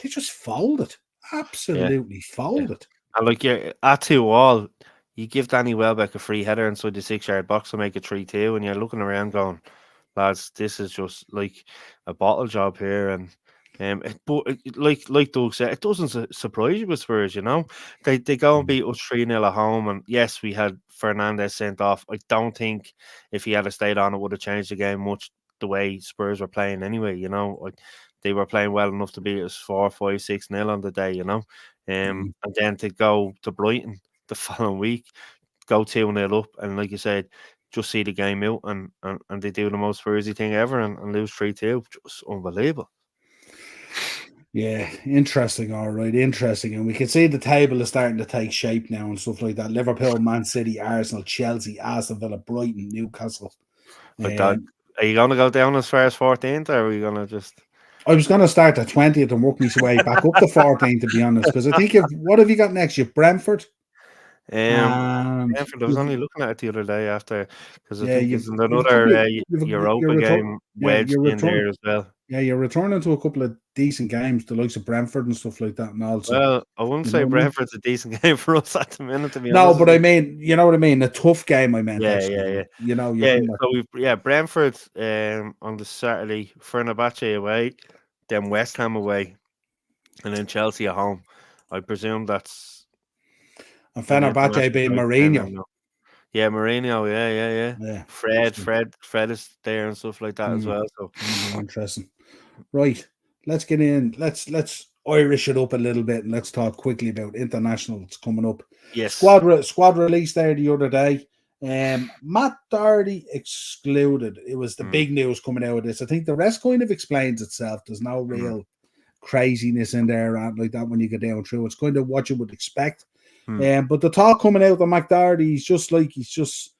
They just folded. yeah, Absolutely yeah. folded. And like you're at 2-2, you give Danny Welbeck a free header inside the 6-yard box to make it 3-2, and you're looking around going, lads, this is just like a bottle job here. And like Doug said, it doesn't surprise you with Spurs. They go and beat us 3-0 at home, and yes, we had Fernandez sent off. I don't think if he had stayed on, it would have changed the game much. The way Spurs were playing anyway, like, they were playing well enough to beat us 4-5-6-0 on the day. And then to go to Brighton the following week, go 2-0 up, and like you said, just see the game out, and they do the most Spursy thing ever and lose 3-2. Just unbelievable. Yeah, interesting. All right, interesting. And we can see the table is starting to take shape now and stuff like that. Liverpool, Man City, Arsenal, Chelsea, Aston Villa, Brighton, Newcastle. Like that. Are you going to go down as far as 14th, or are you going to just... I was going to start at 20th and work my way back up to 14, to be honest, because I think what have you got next? You've Brentford. And Brentford, I was only looking at it the other day after, because I yeah, think it's you've a another couple of Europa game wedged you're in return there as well. yeah, you're returning to a couple of decent games, the likes of Brentford and stuff like that, and also, Well, I wouldn't you know say what I mean? Brentford's a decent game for us at the minute, to be No, honest but with I you. mean, you know what I mean? A tough game, I meant, actually. Yeah. You Yeah, come back. so Brentford on the Saturday, Fenerbahce away, then West Ham away, and then Chelsea at home. I presume that's And an Fenerbahce international being break then, Mourinho. yeah, Mourinho, yeah. Yeah. Fred is there and stuff like that as well. So Be interesting. Right. Let's get in. Let's Irish it up a little bit, and let's talk quickly about internationals coming up. yes, Squad release there the other day. Matt Doherty excluded. It was the big news coming out of this. I think the rest kind of explains itself. There's no real craziness in there like that when you get down through. It's kind of what you would expect. But the talk coming out of Matt Doherty, he's just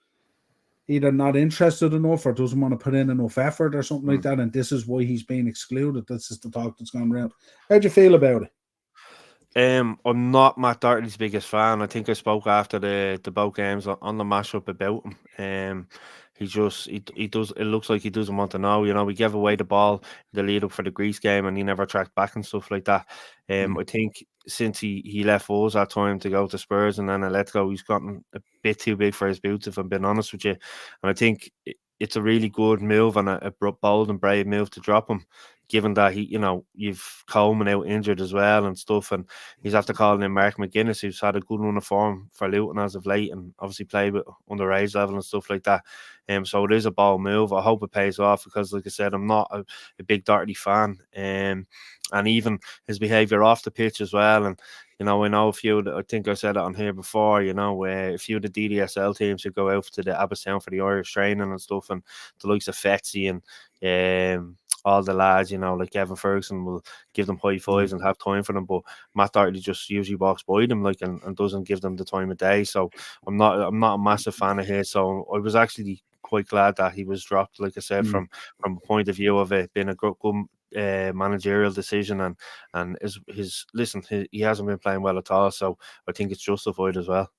either not interested enough or doesn't want to put in enough effort or something like that, and this is why he's being excluded. This is the talk that's gone around. How'd you feel about it? I'm not Matt Doherty's biggest fan. I think I spoke after the both games on the mashup about him. He does. It looks like he doesn't want to know. We gave away the ball in the lead up for the Greece game, and he never tracked back and stuff like that. I think since he left us that time to go to Spurs and then Atletico, he's gotten a bit too big for his boots, if I'm being honest with you. And I think it's a really good move and a bold and brave move to drop him, given that you've Coleman out injured as well and stuff, and he's after calling in Mark McGuinness, who's had a good run of form for Luton as of late, and obviously played with underage level and stuff like that. So it is a bold move. I hope it pays off because, like I said, I'm not a big Doherty fan, and even his behaviour off the pitch as well. And I know a few. I think I said it on here before. A few of the DDSL teams who go out to the Abbottstown for the Irish training and stuff, and the likes of Fetsy and all the lads, like Evan Ferguson will give them high fives and have time for them, but Matt Doherty just usually walks by them and doesn't give them the time of day. So I'm not a massive fan of his. So I was actually quite glad that he was dropped, like I said, from a point of view of it being a good managerial decision, and he hasn't been playing well at all. So I think it's justified as well.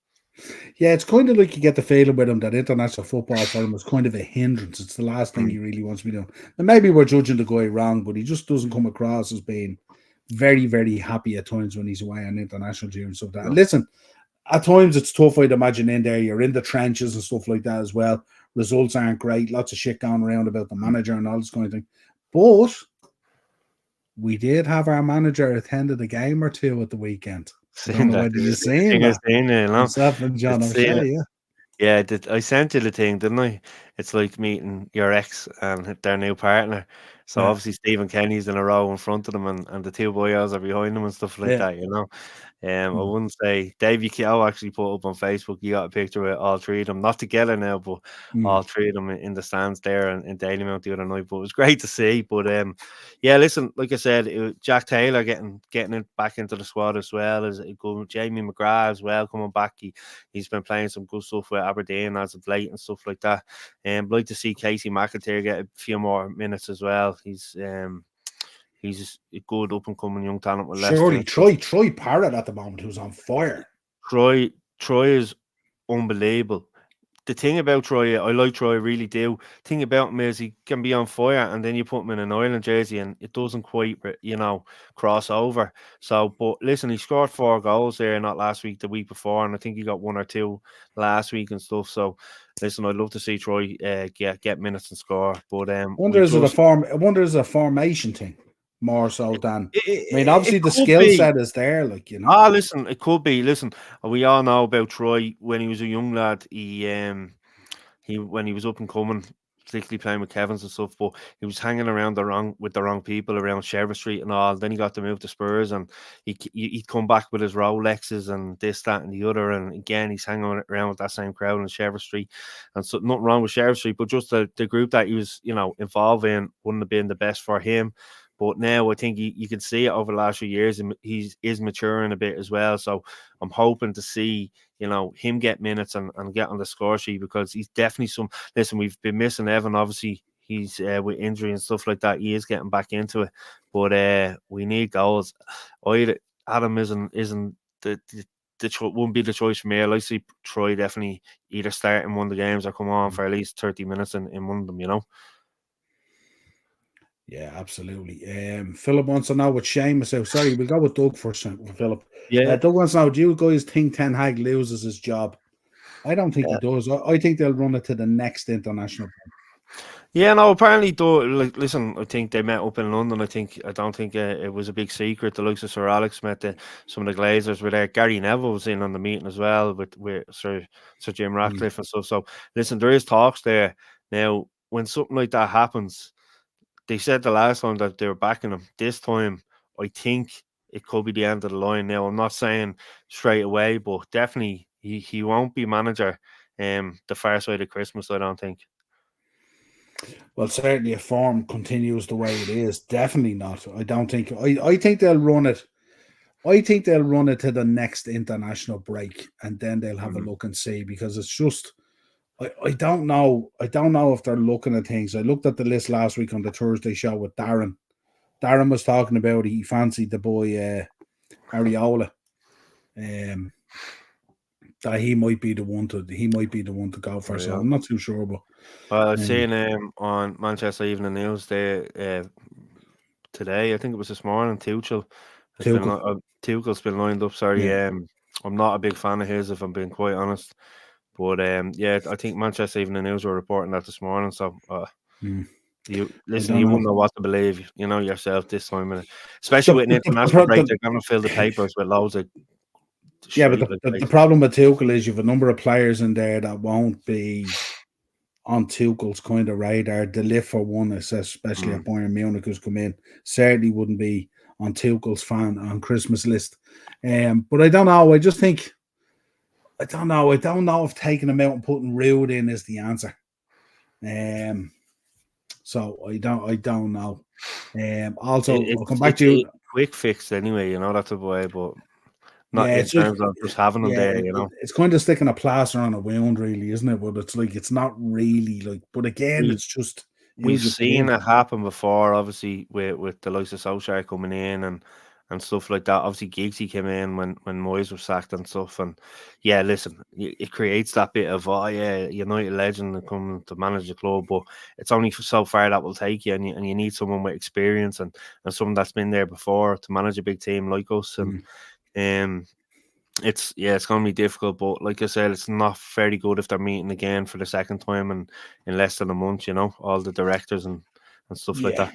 Yeah, it's kind of like you get the feeling with him that international football for him is kind of a hindrance. It's the last thing Mm, he really wants to be doing. And maybe we're judging the guy wrong, but he just doesn't come across as being very, very happy at times when he's away on international duty and stuff like that. And no. listen, at times it's tough, I'd imagine, in there. You're in the trenches and stuff like that as well. Results aren't great. Lots of shit going around about the Mm. manager and all this kind of thing. But we did have our manager attended a game or two at the weekend. I don't Seeing know that, whether did you you've see the seen thing I that. seen there, you know? Myself and John It's seeing O'Shea, it. yeah. Yeah, I sent you the thing, didn't I? It's like meeting your ex and their new partner. So Yeah. obviously Stephen Kenny's in a row in front of them, and the two boyos are behind them and stuff like Yeah. that, you know. I Mm. wouldn't say Davey Keogh actually put up on Facebook. You got a picture with all three of them, not together now, but Mm. all three of them in the stands there and in Dalymount the other night. But it was great to see. But yeah, listen, like I said, Jack Taylor getting it back into the squad as well as good. Jamie McGrath as well coming back. He's been playing some good stuff with Aberdeen as of late and stuff like that. And like to see Casey McAteer get a few more minutes as well. He's a good up and coming young talent with Leicester Surely and stuff. Troy Parrott at the moment, who's on fire. Troy is unbelievable. The thing about Troy, I like Troy, I really do. Thing about him is he can be on fire, and then you put him in an Ireland jersey, and it doesn't quite, cross over. So, but listen, he scored 4 goals there, not last week, the week before, and I think he got 1 or 2 last week and stuff. So, listen, I'd love to see Troy get minutes and score, but we just I wonder is it a formation thing more so it, than I mean, it obviously the could skill be. set is there, like Listen, it could be. Listen, we all know about Troy when he was a young lad. He when he was up and coming, particularly playing with Kevin's and stuff, but he was hanging around with the wrong people around Sheriff Street and all. Then he got to move to Spurs, and he'd come back with his Rolexes and this, that, and the other. And again, he's hanging around with that same crowd in Sheriff Street. And so, nothing wrong with Sheriff Street, but just the group that he was, involved in wouldn't have been the best for him. But now I think you can see it over the last few years, and he is maturing a bit as well. So I'm hoping to see him get minutes and get on the score sheet because he's definitely some. Listen, we've been missing Evan. Obviously, he's with injury and stuff like that. He is getting back into it, but we need goals. Adam isn't wouldn't be the choice for me. I like to see Troy definitely either start in one of the games or come on for at least 30 minutes in one of them. Yeah, absolutely. Philip wants to know what Seamus out. Sorry, we'll go with Doug first, Philip. Yeah. Doug wants to know, do you guys think Ten Hag loses his job? I don't think he does. I think they'll run it to the next international. Yeah, no, apparently, though, like, listen, I think they met up in London. I don't think it was a big secret. The likes of Sir Alex met some of the Glazers were there. Gary Neville was in on the meeting as well with Sir Jim Ratcliffe and stuff. So, listen, there is talks there. Now, when something like that happens, they said the last time that they were backing him. This time, I think it could be the end of the line. Now, I'm not saying straight away, but definitely he won't be manager the far side of Christmas, I don't think. Well, certainly if form continues the way it is, definitely not. I don't think. I think they'll run it. I think they'll run it to the next international break, and then they'll have a look and see because it's just. I don't know. I don't know if they're looking at things. I looked at the list last week on the Thursday show with Darren. Darren was talking about he fancied the boy Ariola. That he might be the one to go for. So I'm not too sure, but I've seen on Manchester Evening News there today. I think it was this morning. Tuchel's been lined up. Sorry, yeah. I'm not a big fan of his, if I'm being quite honest. But yeah, I think Manchester Evening News were reporting that this morning. So you wouldn't know what to believe, yourself this time, especially with an international break. They're going to fill the papers with loads of. Yeah, but the problem with Tuchel is you have a number of players in there that won't be on Tuchel's kind of radar. De Ligt for one, especially at Bayern Munich, who's come in, certainly wouldn't be on Tuchel's fan on Christmas list. But I don't know. I just think I don't know if taking him out and putting Rude in is the answer. So I don't know. Also, I'll come back to you. Quick fix anyway, that's a way, but not in terms of just having them there, It's kind of sticking a plaster on a wound, really, isn't it? But it's like it's not really like. But again, it's just we've seen it happen before, obviously with the likes of Solskjaer coming in and and stuff like that. Obviously, Giggsy came in when Moyes was sacked and stuff. And yeah, listen, it creates that bit of yeah, United legend coming to manage the club, but it's only so far that will take you, and you need someone with experience and someone that's been there before to manage a big team like us. And it's going to be difficult, but like I said, it's not very good if they're meeting again for the second time in less than a month. All the directors and stuff like that.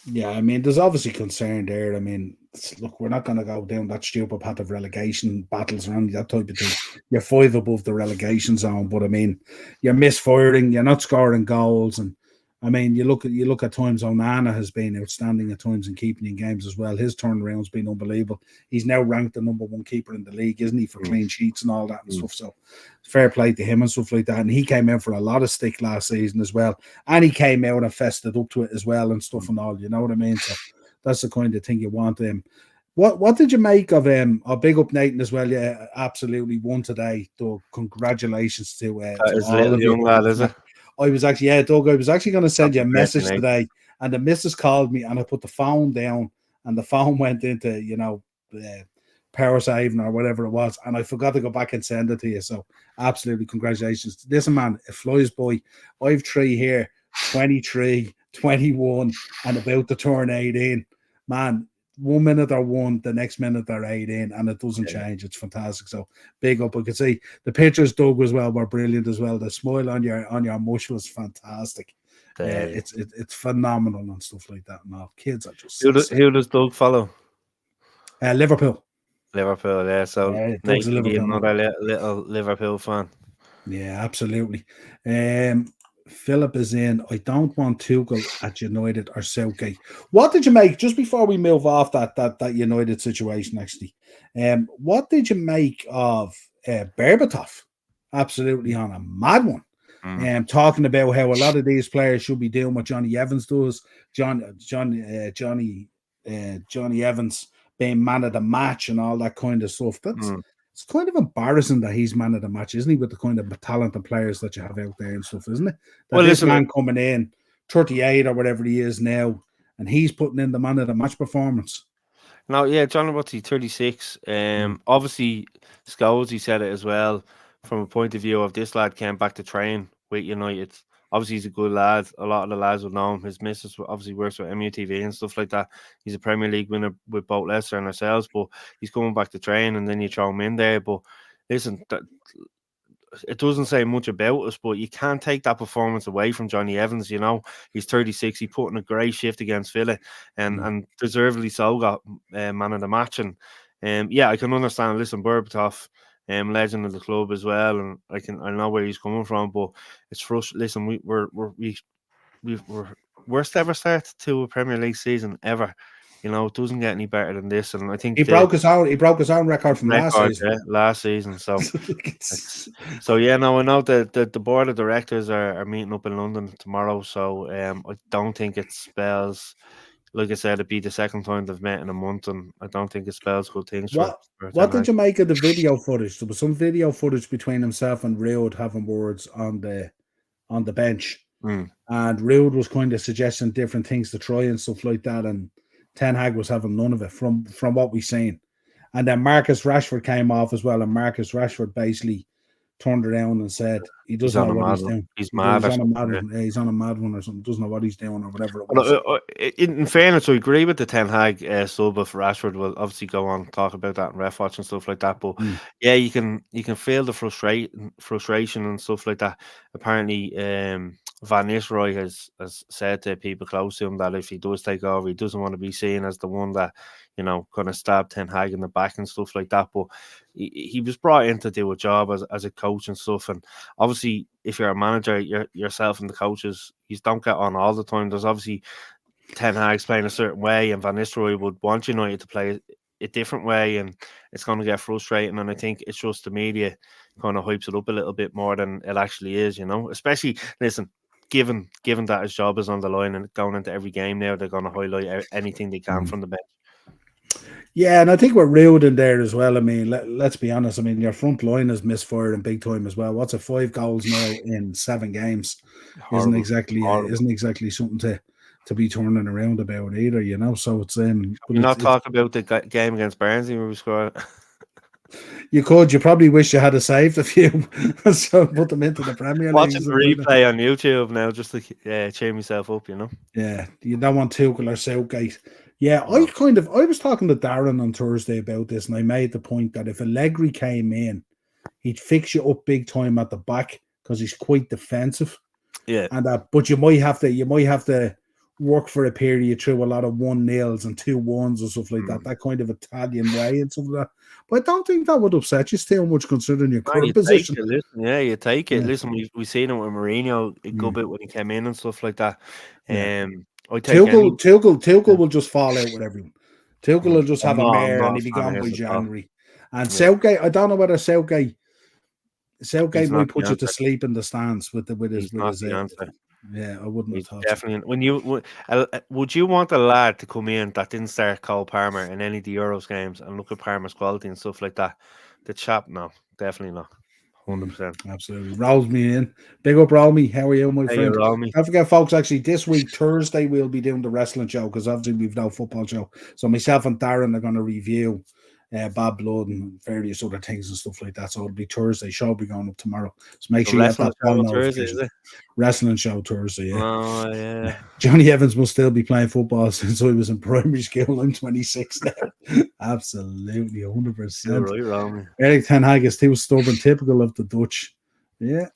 Yeah, I mean, there's obviously concern there. I mean, look, we're not going to go down that stupid path of relegation battles around that type of thing. You're 5 above the relegation zone, but I mean, you're misfiring, you're not scoring goals, and I mean, you look at times. Onana has been outstanding at times in keeping in games as well. His turnaround's been unbelievable. He's now ranked the #1 keeper in the league, isn't he, for clean sheets and all that and stuff. So fair play to him and stuff like that. And he came out for a lot of stick last season as well, and he came out and fested up to it as well and stuff and all. You know what I mean? So that's the kind of thing you want him. What did you make of him? I'll big up Nathan as well. Yeah, absolutely won today. Doug, congratulations to all of you. Young lad, is it? I was actually, Doug, I was actually going to send you a message today, and the missus called me, and I put the phone down, and the phone went into, power saving or whatever it was, and I forgot to go back and send it to you. So absolutely congratulations. Listen, man, it flies by. I've 3 here, 23, 21, and about to turn 18. Man, 1 minute they're 1, the next minute they're 18, and it doesn't change. It's fantastic. So big up. I could see the pictures, Doug, as well, were brilliant as well. The smile on your mush was fantastic. It's phenomenal and stuff like that. No, kids are just. Who does Doug follow? Liverpool. Liverpool, yeah. So Nate can be another little Liverpool fan. Yeah, absolutely. Philip is in. I don't want Tuchel at United or Southgate. What did you make, just before we move off that United situation, actually? What did you make of Berbatov? Absolutely on a mad one. Talking about how a lot of these players should be doing what Johnny Evans does. Johnny Evans being man of the match and all that kind of stuff. It's kind of embarrassing that he's man of the match, isn't he, with the kind of talented players that you have out there and stuff, isn't it? That this man coming in, 38 or whatever he is now, and he's putting in the man of the match performance. No, yeah, John, what's he, 36? Obviously, Scholes, he said it as well, from a point of view of this lad came back to train with United. Obviously, he's a good lad. A lot of the lads will know him. His missus obviously works with MUTV and stuff like that. He's a Premier League winner with both Leicester and ourselves, but he's coming back to train, and then you throw him in there. But listen, it doesn't say much about us, but you can't take that performance away from Johnny Evans. He's 36. He put in a great shift against Villa, and deservedly so got man of the match. And I can understand. Listen, Berbatov, legend of the club as well, and I know where he's coming from, but it's frustrating. Listen, we're worst ever start to a Premier League season ever. It doesn't get any better than this, and I think he broke his own record from last season. Yeah, last season. So, I know that the board of directors are meeting up in London tomorrow. So, I don't think it spells. Like I said, it'd be the second time they've met in a month, and I don't think it spells good things. What did you make of the video footage? There was some video footage between himself and Ruud having words on the bench, and Ruud was kind of suggesting different things to try and stuff like that, and Ten Hag was having none of it from what we've seen. And then Marcus Rashford came off as well, and Marcus Rashford basically turned around and said he doesn't know what he's doing. He's mad. He's on a mad one or something. Doesn't know what he's doing or whatever it was. In fairness, I agree with the Ten Hag sub of Rashford. Will obviously go on and talk about that in ref watch and stuff like that. But yeah, you can feel the frustration and stuff like that. Apparently, Van Nistelrooy has said to people close to him that if he does take over, he doesn't want to be seen as the one that kind of stabbed Ten Hag in the back and stuff like that. But he was brought in to do a job as a coach and stuff. And obviously, if you're a manager, yourself and the coaches, you don't get on all the time. There's obviously Ten Hag's playing a certain way, and Van Nistelrooy would want United to play a different way, and it's going to get frustrating. And I think it's just the media kind of hypes it up a little bit more than it actually is. Especially, listen, given that his job is on the line and going into every game now, they're going to highlight anything they can from the bench. Yeah, and I think we're rude in there as well. I mean, let's be honest. I mean, your front line is misfired in big time as well. What's it, 5 goals now in 7 games? Horrible. Isn't exactly something to be turning around about either, you know. So it's but You're not it's talking about the game against Barnsley where we scored. you probably wish you had a saved a few, so put them into the Premier League. Watching the replay on YouTube now, just to cheer myself up, you know. Yeah, you don't want Tuchel or Southgate. Yeah, No. I was talking to Darren on Thursday about this, and I made the point that if Allegri came in, he'd fix you up big time at the back because he's quite defensive. Yeah. And but you might have to work for a period through a lot of 1-0s and 2-1s and stuff like that kind of Italian way and stuff like that. But I don't think that would upset you too much considering your current position. You take it. Listen, we've seen it with Mourinho a good bit when he came in and stuff like that. I take Tuchel will just fall out with everyone. Tuchel will just have a mare and he'll be gone by January. And Southgate, I don't know whether Southgate might put you to sleep in the stands with his answer. Yeah, I wouldn't have thought definitely. Would you want a lad to come in that didn't start Cole Palmer in any of the Euros games and look at Palmer's quality and stuff like that? The chap, no, definitely not. 100%. Absolutely. Rolls me in. Big up, Romy. How are you, my friend? Don't forget, folks, actually, this week, Thursday, we'll be doing the wrestling show because obviously we've no football show. So myself and Darren are going to review Bad Blood and various other things and stuff like that. So it'll be Thursday. Show will be going up tomorrow. So make sure you have that bell notification. Wrestling show Thursday, yeah. Oh, yeah. Johnny Evans must still be playing football since I was in primary school. I'm 26 now. Absolutely, 100%. You're right, Romy. Eric Ten Hag is too stubborn, typical of the Dutch. Yeah.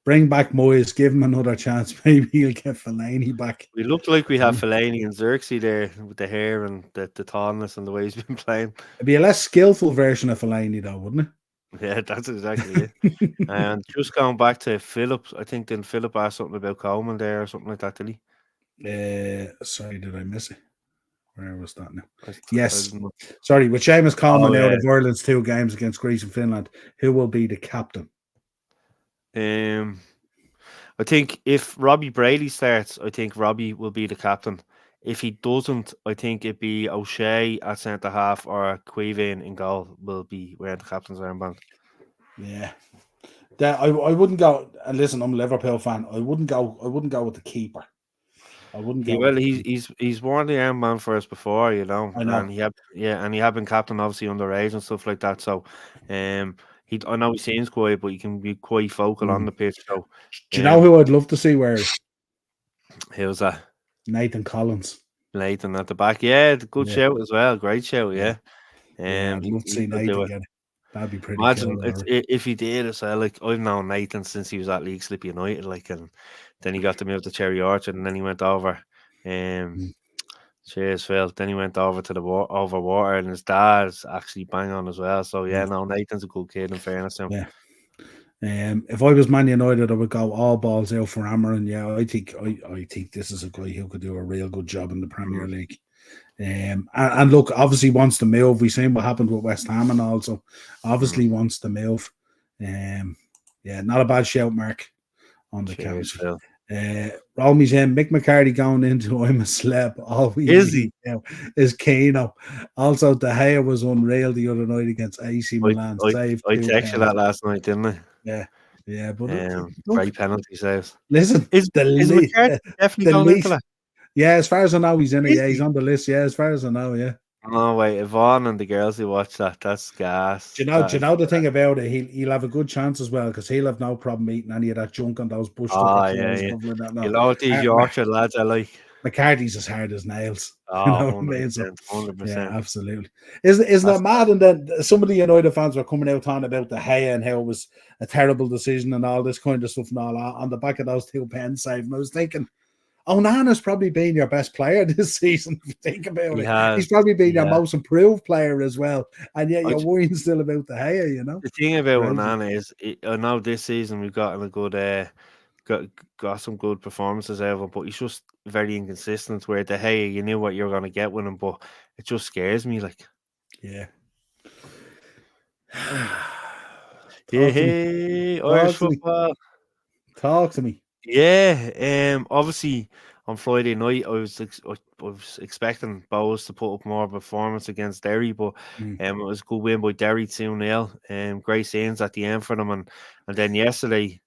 Bring back Moyes, give him another chance. Maybe he'll get Fellaini back. We looked like we have Fellaini and Xerxes there with the hair and the tallness and the way he's been playing. It'd be a less skillful version of Fellaini, though, wouldn't it? Yeah, that's exactly it. And just going back to Phillips, I think then Philip asked something about Coleman there or something like that, did he? Sorry, did I miss it? Where was that now? Yes. Sorry, with Seamus Coleman out of Ireland's 2 games against Greece and Finland, who will be the captain? I think if Robbie Brady starts, I think Robbie will be the captain. If he doesn't, I think it'd be O'Shea at centre half or Queven in goal will be wearing the captain's armband. Yeah. I wouldn't go, and listen, I'm a Liverpool fan. I wouldn't go with the keeper. I wouldn't go. Well, he's worn the armband for us before, you know. I know. And he had been captain obviously underage and stuff like that. So I know he seems quiet, but he can be quite vocal on the pitch. So do you know who I'd love to see wear it? Who's that? Nathan Collins. Nathan at the back. Yeah, good shout as well. Great shout, yeah. I'd love to see Nathan get it. That'd be pretty Imagine cool. if he did as well. Like, I've known Nathan since he was at League Slip United, like, and then he got to move to Cherry Orchard, and then he went over. Cheers, Phil. Then he went over to the over water, and his dad's actually bang on as well. So yeah, no, Nathan's a good kid. In fairness to him. Yeah. If I was Man United, I would go all balls out for Amarin. Yeah, I think this is a guy who could do a real good job in the Premier League. And look, obviously wants to move. We've seen what happened with West Ham and also obviously wants to move. Yeah, not a bad shout, Mark, on the couch. Romy's in. Mick McCarthy going into I'm a Celeb. All we need now is Kano. Also, De Gea was unreal the other night against AC Milan. I texted that last night, didn't I? Yeah, but great penalty saves. Listen, is McCarthy definitely going into that? Yeah, as far as I know, he's in it. Yeah, he's on the list. Yeah, as far as I know, yeah. Oh wait, Yvonne and the girls who watch that's gas. Do you know the thing about it? He'll have a good chance as well because he'll have no problem eating any of that junk on those bush stuff. Yeah. Stuff like that. No. You know what these Yorkshire lads are like. McCarthy's as hard as nails. Oh, you know 100%, 100%. Yeah, absolutely. Isn't that mad? And then some of the United fans were coming out talking about De Gea and how it was a terrible decision and all this kind of stuff and all that on the back of those 2 pen saves. And I was thinking, Onana's probably been your best player this season, if you think about it. He's probably been your most improved player as well. And yet you're worrying still about De Gea, you know? The thing about Onana is, I know this season we've gotten a good, got some good performances out of him, but he's just very inconsistent where De Gea, you knew what you're going to get with him, but it just scares me, like. Yeah. Irish football. Talk to me. Yeah, obviously on Friday night I was expecting Bows to put up more performance against Derry, but it was a good win by Derry 2-0. Great scenes at the end for them, and then yesterday,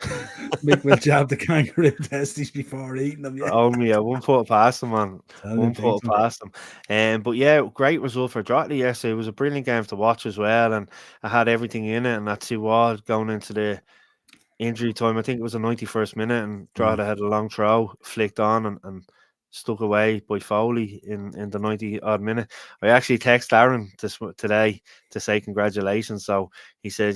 Mick will jab the kangaroo testes before eating them. Yeah, Only I won't put it past them, man. that'll be Won't put big it time. past them. But yeah, great result for Drogheda yesterday. It was a brilliant game to watch as well, and I had everything in it. And that's who was going into the injury time. I think it was the 91st minute, and Mm. Drogheda had a long throw flicked on and stuck away by Foley in the 90 odd minute. I actually texted Aaron today to say congratulations. So he said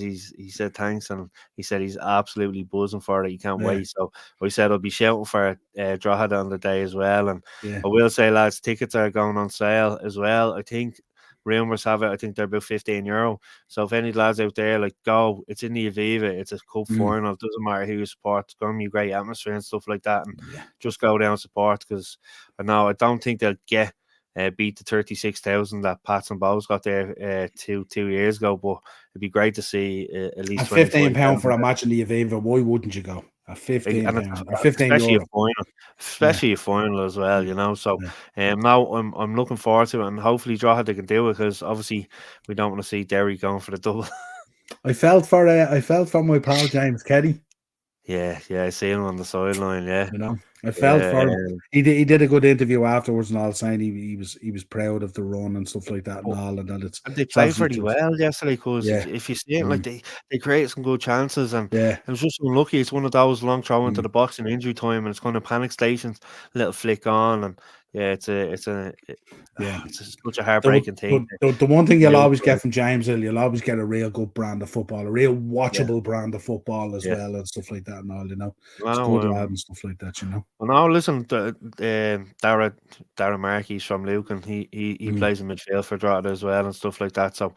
thanks, and he said he's absolutely buzzing for it. He can't Yeah, wait. So I said I'll be shouting for Drogheda on the day as well. And yeah. I will say, lads, tickets are going on sale as well. I think rumors have it. I think they're about €15. So if any lads out there, like, go, it's in the Aviva, it's a cup Mm. final, it doesn't matter who you support, it's going to be a great atmosphere and stuff like that, and Yeah. just go down and support, because I don't think they'll get beat the 36,000 that Pats and Bows got there 2 years ago, but it'd be great to see at least At £15 for 25,000. a match in the Aviva, why wouldn't you go? At £15 And or 15 especially a euro. final, Yeah, especially a final as well, yeah, So yeah. now I'm looking forward to it, and hopefully Drogheda can do it, because obviously we don't want to see Derry going for the double. I felt for my pal James Keddy. Yeah, I see him on the sideline. Yeah, You know, I felt yeah. for him. He did a good interview afterwards and all, saying he was proud of the run and stuff like that and But all, and that and they it's played obviously pretty tough. well yesterday, because Yeah, if you see it, like, mm, they created some good chances, and yeah, it was just unlucky. It's one of those long throw into mm, the box in injury time, and it's kind of panic stations, little flick on, and yeah, yeah. it's such a heartbreaking thing The one thing to you'll lose. always get from James Hill, you'll always get a real good brand of football, a real Yeah, watchable brand of football as yeah. well, and stuff like that and all. You know, it's No, good lad and stuff like that. You know. well, no, listen, Darren Mark, he's from Lucan. He Mm, plays in midfield for Drogheda as well and stuff like that. So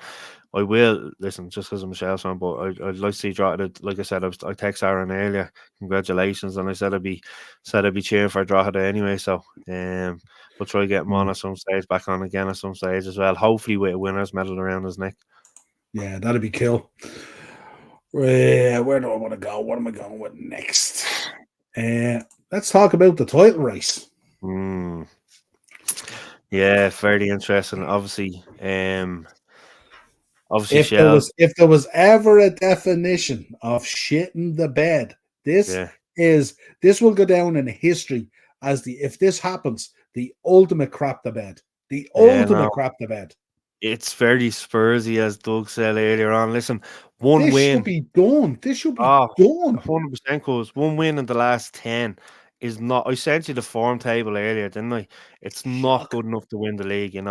I will listen, just because I'm a Shell fan, but I'd like to see Drogheda. Like I said, I texted Aaron earlier, congratulations, and I said I'd be cheering for Drogheda anyway. So we'll try to get him on mm. at some stage, back on again at some stage as well. Hopefully with a winner's medal around his neck. Yeah, that'd be cool. Where do I want to go? What am I going with next? Let's talk about the title race. Mm. Yeah, very interesting. Obviously, Shell. If there was ever a definition of shitting the bed, this Yeah. this will go down in history as if this happens, the ultimate crap the bed. The Yeah, no, ultimate crap the bed. it's very Spursy, as Doug said earlier on. Listen, one This should win. be done. This should be Oh, done. 100%, cause one win in the last 10 is not. I sent you the form table earlier, didn't I? It's not Shock. good enough to win the league, and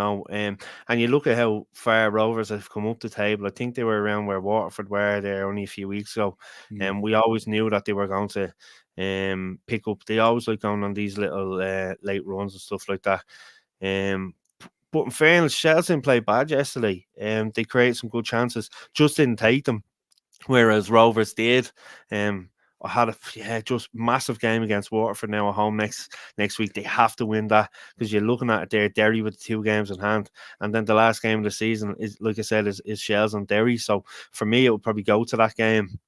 you look at how far Rovers have come up the table. I think they were around where Waterford were there only a few weeks ago, Mm. and we always knew that they were going to pick up. They always like going on these little late runs and stuff like that. Um, but in fairness, Chelsea didn't play bad yesterday. They created some good chances, just didn't take them. Whereas Rovers did. I had just massive game against Waterford now at home next week. They have to win that, because you're looking at it there, Derry with the 2 games in hand, and then the last game of the season is, like I said, is Shells and Derry. So for me, it would probably go to that game.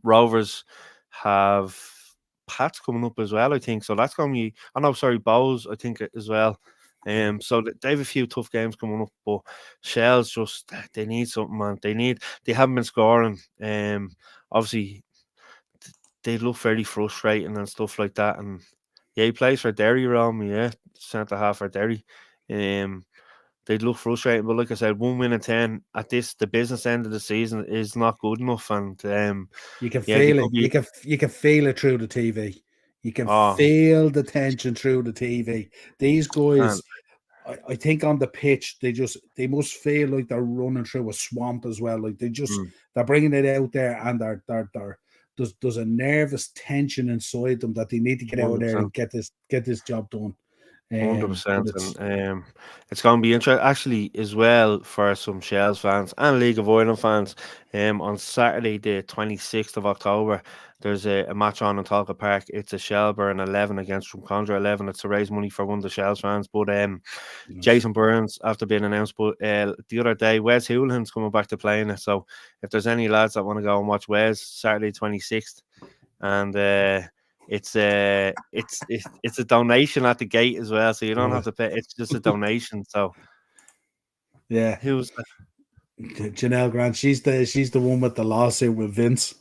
Rovers have Pats coming up as well, I think. So that's going to be. Oh no, sorry, Bows, I think, as well. So they have a few tough games coming up, but Shells they need something, man. They haven't been scoring. Obviously they look very frustrating and stuff like that. And yeah, he plays for Derry around me, yeah, centre half for Derry. They look frustrating, but like I said, 1 win in 10 at the business end of the season is not good enough. And You can yeah, they feel could it. be. You can feel it through the TV. You can Oh, feel the tension through the TV. These man. guys, I think on the pitch, they must feel like they're running through a swamp as well. Like Mm, they're bringing it out there, and there's a nervous tension inside them that they need to get out there 100%. and get this job done. Hundred But percent, it's and it's going to be interesting actually as well for some Shells fans and League of Ireland fans. On Saturday, the 26th of October, there's a match on in Talca Park. It's a Shelburne 11 against Drumcondra 11. It's to raise money for one of the Shells fans. But nice. Jason Burns, after being announced, but the other day, Wes Houlihan's coming back to playing it. So if there's any lads that want to go and watch Wes, Saturday 26th, and it's a donation at the gate as well, so you don't have Right. to pay. It's just a donation. So Yeah. who's Janelle Grant, she's the one with the lawsuit with Vince.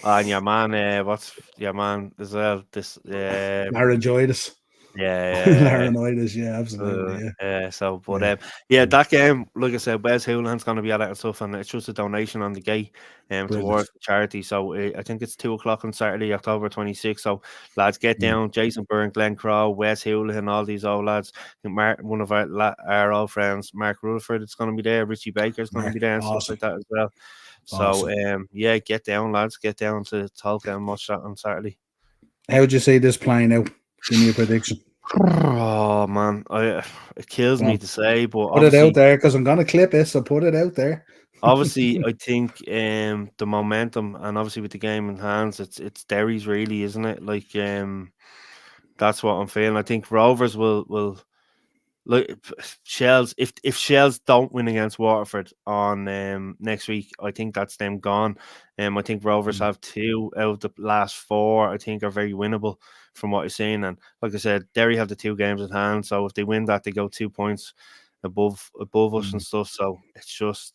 And your man, what's your man as well? This, Laryngitis. yeah, Laryngitis, yeah, absolutely, yeah. so, but Yeah. yeah, that game, like I said, Wes Houlihan's going to be at it and stuff, and it's just a donation on the gate, Brilliant. towards the charity. So I think it's 2 o'clock on Saturday, October 26th. So lads, get down. Jason Byrne, Glenn Crowe, Wes Houlihan, all these old lads. I think Mark, one of our old friends, Mark Rutherford, it's going to be there. Richie Baker's going to Mark, be there and stuff awesome. like that as well. So Awesome. yeah, get down, lads. Get down to Tolka and watch that on Saturday. How would you see this playing out? Give me a prediction. Oh man, it kills me to say, but Put it out obviously, there because I'm going to clip it, so put it out there. I think the momentum, and obviously with the game in hands, it's Derry's really, isn't it? Like that's what I'm feeling. I think Rovers will like Shells. If Shells don't win against Waterford on next week, I think that's them gone. I think Rovers have 2 out of the last 4. I think are very winnable from what I've seen. And like I said, Derry have the 2 games in hand. So if they win that, they go 2 points above us and stuff. So it's just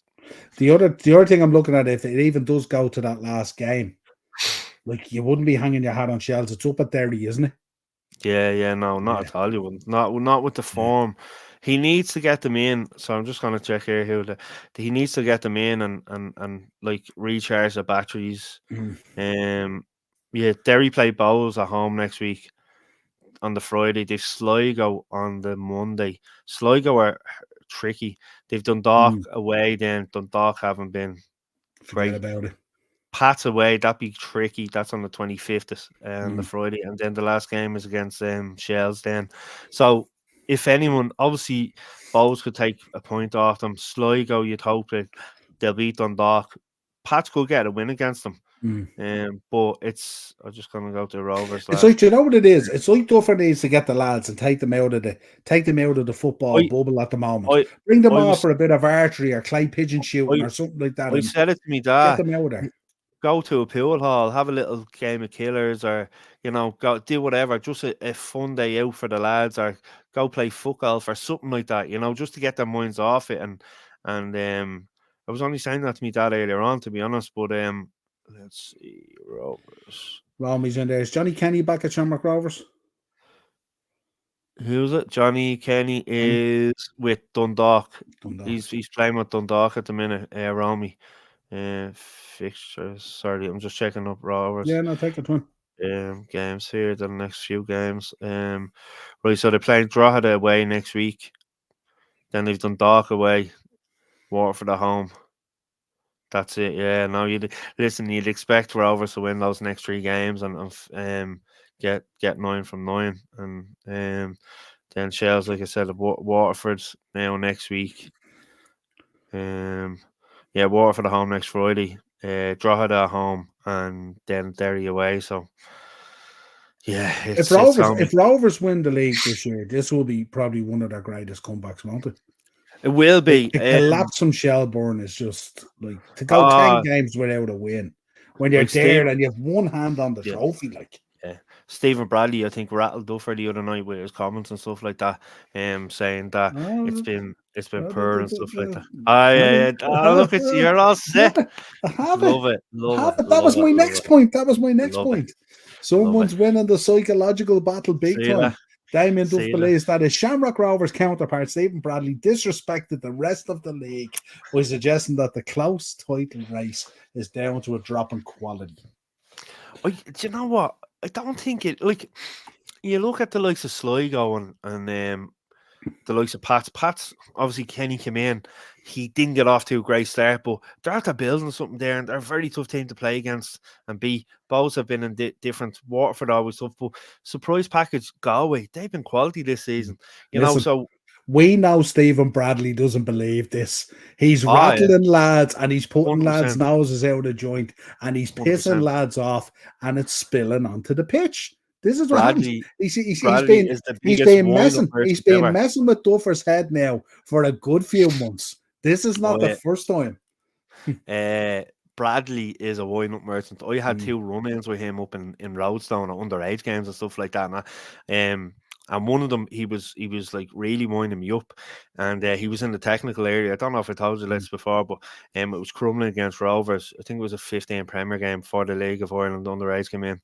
The other thing I'm looking at, if it even does go to that last game, like you wouldn't be hanging your hat on Shells. It's up at Derry, isn't it? yeah, no, not Yeah. at all. You wouldn't. Not with the Yeah. form. He needs to get them in. So I'm just gonna check here who he needs to get them in and like recharge the batteries. Yeah, Derry play Bowls at home next week on the Friday. They've Sligo on the Monday. Sligo are tricky. They've Dundalk away. Then Dundalk haven't been Forget great. about it. Pats away, that'd be tricky. That's on the 25th on the Mm. Friday, and then the last game is against Shells. Then, so if anyone, obviously, Bowes could take a point off them. Sligo, you'd hope that they'll beat Dundalk. Pats could get a win against them. But I'm just gonna go to Rovers It's last. like, you know what it is? It's like Duffer needs to get the lads and take them out of the football I bubble at the moment. I Bring them I off was for a bit of archery or clay pigeon shooting I or something like that, I and said it to me get dad. them out there. Go to a pool hall, have a little game of killers, or go do whatever. Just a fun day out for the lads, or go play football for something like that. Just to get their minds off it. And I was only saying that to me dad earlier on, to be honest. But let's see, Rovers. Romy's in there. Is Johnny Kenny back at Shamrock Rovers? Who's it? Johnny Kenny Kenny? is with Dundalk. Dundalk. He's playing with Dundalk at the minute. Romy. Fixtures. Sorry, I'm just checking up Rovers. Yeah, no, take it one. Games here, the next few games. Right, so they're playing Drogheda away next week. Then they've done Dark away, Waterford at home. That's it. Yeah, no, you'd expect Rovers to win those next 3 games and get 9 from 9, and then Shells, like I said, Waterford now next week. Yeah, Waterford at home next Friday. Drogheda at home, and then Derry away. So yeah, If it's gonna be. Rovers win the league this year, this will be probably one of their greatest comebacks, won't it? It will be. The collapse from Shelbourne is just like to go 10 Uh, games without a win when you're like there and you have one hand on the yeah, trophy. Like, yeah. Stephen Bradley, I think, rattled Duffer the other night with his comments and stuff like that, saying that it's oh, been I poor and stuff like that. Look at you, you're all set. have it. Love it, love Have it, it. That love was it, my love next it, point. That was my next love it, point. love it. Someone's winning the psychological battle big See time. that? Damien Duff See that? believes that his Shamrock Rovers counterpart, Stephen Bradley, disrespected the rest of the league by suggesting that the close title race is down to a drop in quality. Do you know what? I don't think it. Like, you look at the likes of Sligo and the likes of Pats. Pats, obviously, Kenny came in. He didn't get off to a great start, but they're after building something there, and they're a very tough team to play against and beat. Both have been in different. Waterford always tough, but surprise package Galway. They've been quality this season. Listen, So we know Stephen Bradley doesn't believe this. He's yeah, rattling lads and he's putting lads' 100%, noses out of joint and he's pissing 100%. lads off and it's spilling onto the pitch. This is what happens. Bradley, He's Bradley been is the biggest wind-up he's merchant been ever. messing with Duffer's head now for a good few months. This is not Oh the yeah. first time. Bradley is a wind-up merchant. I had 2 run-ins with him up in Roadstone at underage games and stuff like that. And And one of them, he was like really winding me up, and he was in the technical area. I don't know if I told you this before, but it was Crumble against Rovers. I think it was a 15 Premier game for the League of Ireland underage came in,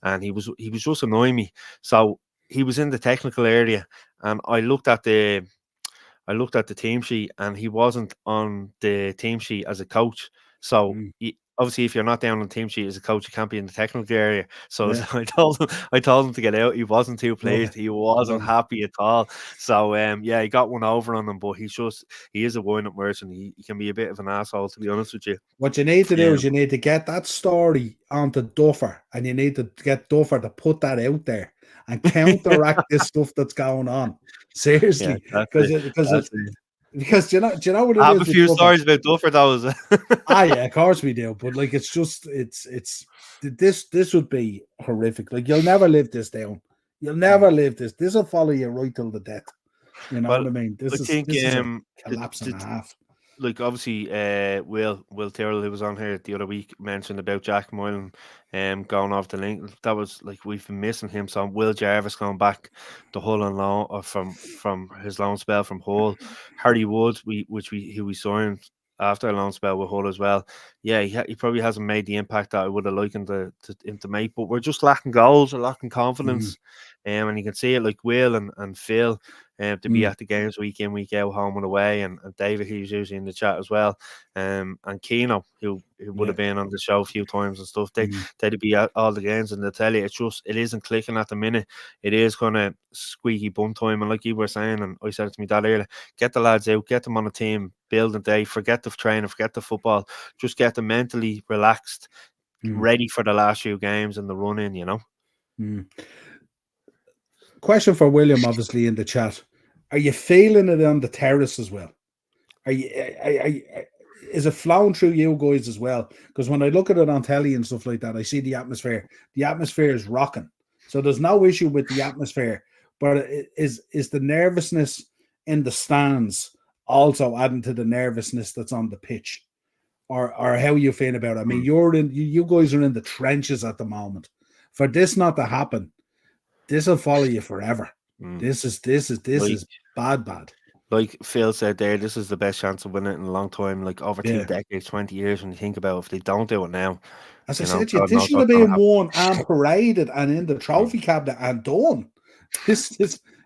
and he was just annoying me. So he was in the technical area, and I looked at the team sheet, and he wasn't on the team sheet as a coach. So obviously, if you're not down on the team sheet as a coach, you can't be in the technical area. So Yeah. I told him to get out. He wasn't too pleased. He wasn't happy at all. So he got one over on him, but he is a wind-up merchant. He can be a bit of an asshole, to be honest with you. What you need to do is you need to get that story onto Duffer, and you need to get Duffer to put that out there and counteract this stuff that's going on. Seriously, because do you know what it is? I have a few stories about Duffer, though. Yeah, of course we do. But like, it's this would be horrific. Like, you'll never live this down. You'll never live this. This will follow you right till the death. You know what I mean? This is a collapse and a half. Like, obviously, Will Tyrrell, who was on here the other week, mentioned about Jack Moylan going off the link. That was like, we've been missing him. So Will Jarvis going back to Hull on loan, or from his loan spell from Hull. Harry Wood, who we signed after a loan spell with Hull as well. Yeah, he probably hasn't made the impact that I would have liked him to make. But we're just lacking goals, we're lacking confidence, and you can see it, like Will and Phil. To be at the games week in, week out, home and away, and David, who's usually in the chat as well, and Keno, who would have been on the show a few times and stuff. They'd be at all the games, and they tell you it isn't clicking at the minute. It is kind of squeaky bum time, and like you were saying, and I said it to me dad earlier, get the lads out, get them on a team, build a day, forget the training, forget the football, just get them mentally relaxed, ready for the last few games and the run in, you know. Question for William, obviously, in the chat. Are you feeling it on the terrace as well? Is it flowing through you guys as well? Because when I look at it on telly and stuff like that, I see the atmosphere. The atmosphere is rocking. So there's no issue with the atmosphere. But is the nervousness in the stands also adding to the nervousness that's on the pitch? Or how are you feeling about it? I mean, you guys are in the trenches at the moment. For this not to happen, this will follow you forever. This is bad. Like Phil said there, this is the best chance of winning it in a long time, like over 2 decades, 20 years. When you think about it, if they don't do it now, as I said, this should have been won and paraded and in the trophy cabinet and done. This,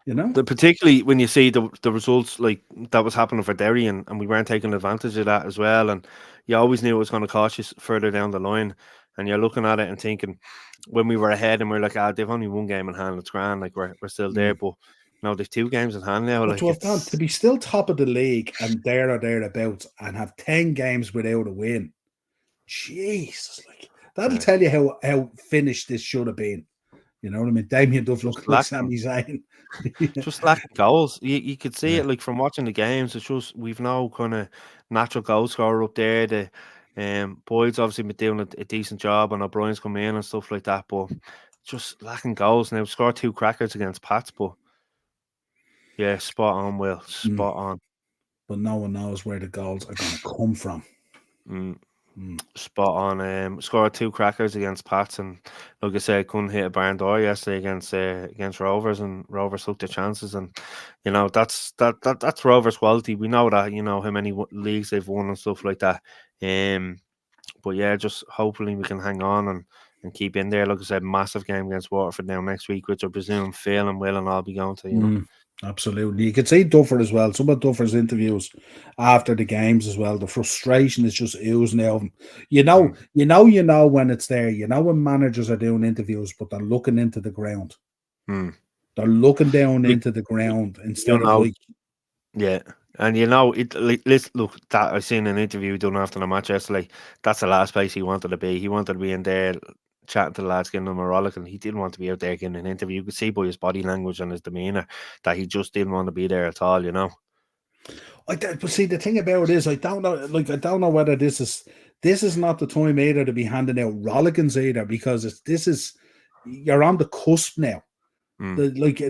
you know, particularly when you see the results like that was happening for Derry, and we weren't taking advantage of that as well. And you always knew it was going to cost you further down the line. And you're looking at it and thinking, when we were ahead and we're like, they've only one game in hand, it's grand, like we're still there. But no, they've 2 games in hand now. Like, to be still top of the league and there or thereabouts and have 10 games without a win, Jesus, like that'll tell you how finished this should have been. You know what I mean? Damien Duff looking like Sami Zayn. Just lacking goals. You could see it, like, from watching the games. It's just we've no kind of natural goal scorer up there. The Boyd's obviously been doing a decent job, and O'Brien's come in and stuff like that, but just lacking goals. Now, scored 2 crackers against Pats, but yeah, spot on, Will. Spot on. But no one knows where the goals are going to come from. Spot on. Scored 2 crackers against Pats, and like I said, couldn't hit a barn door yesterday against Rovers, and Rovers took their chances. And you know, that's Rovers' quality. We know that, you know, how many leagues they've won and stuff like that. But yeah, just hopefully we can hang on and keep in there. Like I said, massive game against Waterford now next week, which I presume Phil and Will and I'll be going to, you know. Absolutely. You could see Duffer as well. Some of Duffer's interviews after the games as well. The frustration is just oozing out of him. You know when it's there. You know when managers are doing interviews, but they're looking into the ground. They're looking down into the ground instead of like... Yeah. And you know, let's look, that I seen an interview done after the match yesterday. That's the last place he wanted to be. He wanted to be in there chatting to the lads, getting them a rollick, and he didn't want to be out there getting an interview. You could see by his body language and his demeanour that he just didn't want to be there at all, you know. But see, the thing about it is, I don't know whether this is not the time either to be handing out rollickings either, because you're on the cusp now. Like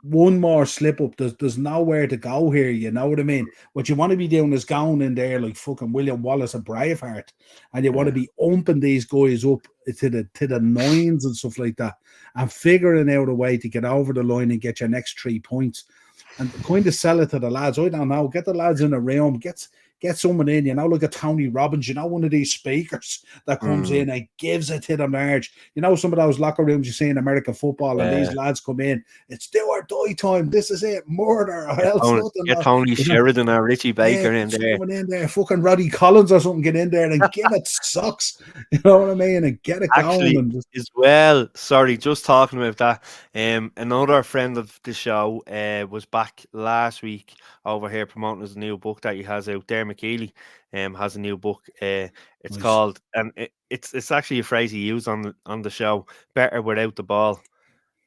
one more slip up, there's nowhere to go here. You know what I mean? What you want to be doing is going in there like fucking William Wallace and Braveheart, and you want to be umping these guys up to the nines and stuff like that, and figuring out a way to get over the line and get your next 3 points, and kind of sell it to the lads. I don't know. Get the lads in a room. Get someone in, look at Tony Robbins, one of these speakers that comes in and gives it to the marge. Some of those locker rooms you see in American football, and these lads come in, it's do or die time. This is it, murder or else nothing. Get Tony Sheridan or Richie Baker in there. Someone in there, fucking Roddy Collins or something, get in there and give it socks. You know what I mean? And get it going. And as well, sorry, just talking about that. Another friend of the show was back last week over here promoting his new book that he has out there. McKeely has a new book. It's called, and it's actually a phrase he used on the show, Better Without the Ball.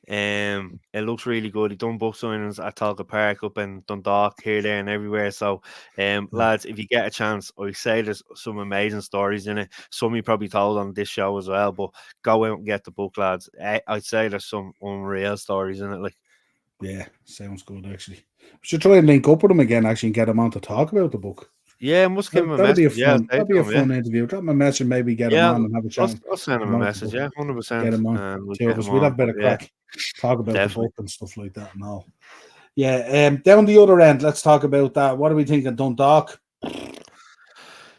It looks really good. He done book signings at Talca Park, up in Dundalk, here, there, and everywhere. So, lads, if you get a chance, I say there's some amazing stories in it. Some you probably told on this show as well, but go out and get the book, lads. I'd say there's some unreal stories in it. Like, yeah, sounds good actually. We should try and link up with him again, actually, and get him on to talk about the book. Yeah, must give him a message. That'd be a fun interview. Drop him a message, maybe get him on and have a chat. I'll send him a message. 100%. Get him on. We'd have a bit of crack. Talk about the book and stuff like that and all. Yeah, down the other end, let's talk about that. What do we think of Dundalk?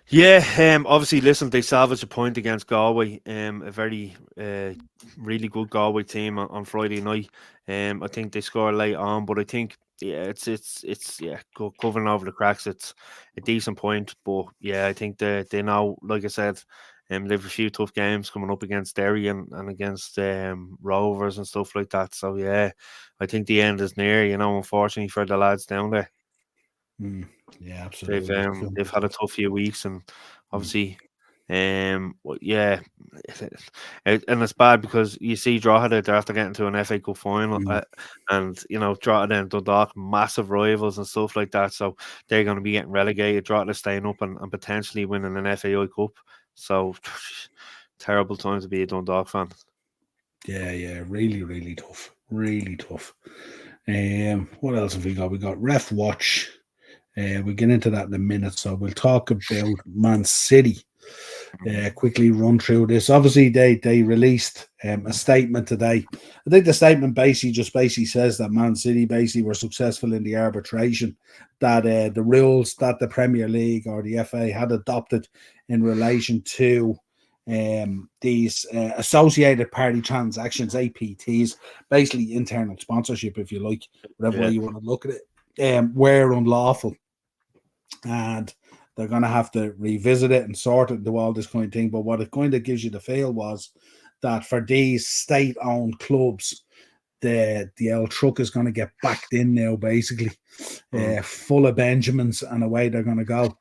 Yeah, obviously, listen, they salvaged a point against Galway, a very really good Galway team on Friday night. I think they scored late on, but I think it's covering over the cracks. It's a decent point, but yeah, I think they now, like I said, they have a few tough games coming up against Derry and against Rovers and stuff like that. So yeah, I think the end is near. Unfortunately for the lads down there. Yeah, absolutely. They've had a tough few weeks, and obviously, and it's bad because you see Drogheda, they're after getting to an FA Cup final, and Drogheda and Dundalk, massive rivals and stuff like that. So they're going to be getting relegated. Drogheda staying up and potentially winning an FAI Cup. So terrible time to be a Dundalk fan. Yeah, really, really tough. Really tough. What else have we got? We got Ref Watch. We'll get into that in a minute. So we'll talk about Man City. Quickly run through this. Obviously, they released a statement today. I think the statement basically says that Man City basically were successful in the arbitration, that the rules that the Premier League or the FA had adopted in relation to these associated party transactions, APTs, basically internal sponsorship, if you like, whatever way you want to look at it, were unlawful, and they're going to have to revisit it and sort it and do all this kind of thing. But what it kind of gives you the feel was that for these state-owned clubs, the old truck is going to get backed in now, basically, full of Benjamins, and away they're going to go.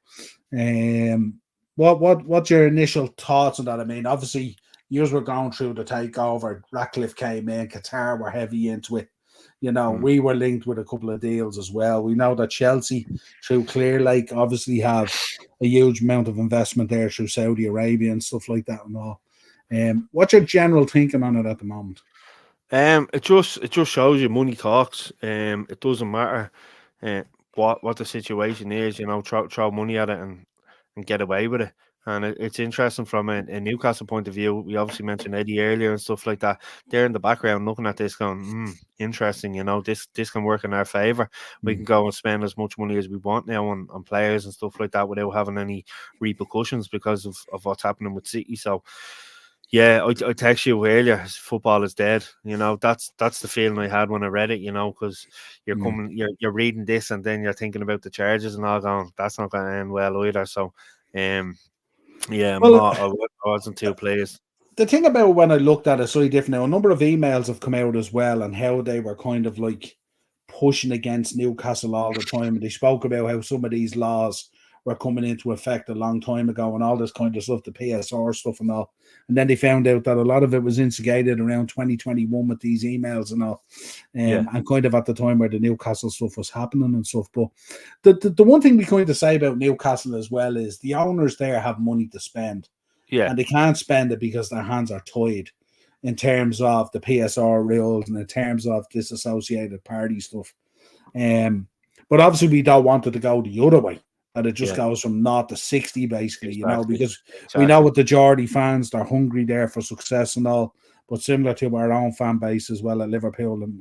What's your initial thoughts on that? I mean, obviously, years were going through the takeover. Ratcliffe came in, Qatar were heavy into it. We were linked with a couple of deals as well. We know that Chelsea, through Clear Lake, obviously have a huge amount of investment there through Saudi Arabia and stuff like that and all. What's your general thinking on it at the moment? It just shows you money talks. It doesn't matter what the situation is. Throw money at it and get away with it. And it's interesting from a Newcastle point of view. We obviously mentioned Eddie earlier and stuff like that. They're in the background looking at this going, interesting, this can work in our favour. We can go and spend as much money as we want now on players and stuff like that without having any repercussions because of what's happening with City. So, yeah, I text you earlier, football is dead. That's the feeling I had when I read it, because you're reading this and then you're thinking about the charges and all going, that's not going to end well either. So, yeah, I wasn't too pleased. The thing about when I looked at it, so different now, a number of emails have come out as well and how they were kind of like pushing against Newcastle all the time. And they spoke about how some of these laws were coming into effect a long time ago and all this kind of stuff, the PSR stuff and all. And then they found out that a lot of it was instigated around 2021 with these emails and all. And kind of at the time where the Newcastle stuff was happening and stuff. But the one thing we kind of say about Newcastle as well is the owners there have money to spend. Yeah. And they can't spend it because their hands are tied. in terms of the PSR rules and in terms of this associated party stuff. But obviously we don't want it to go the other way. And it just goes from 0 to 60, basically, because we know with the Geordie fans, they're hungry there for success and all. But similar to our own fan base as well at Liverpool and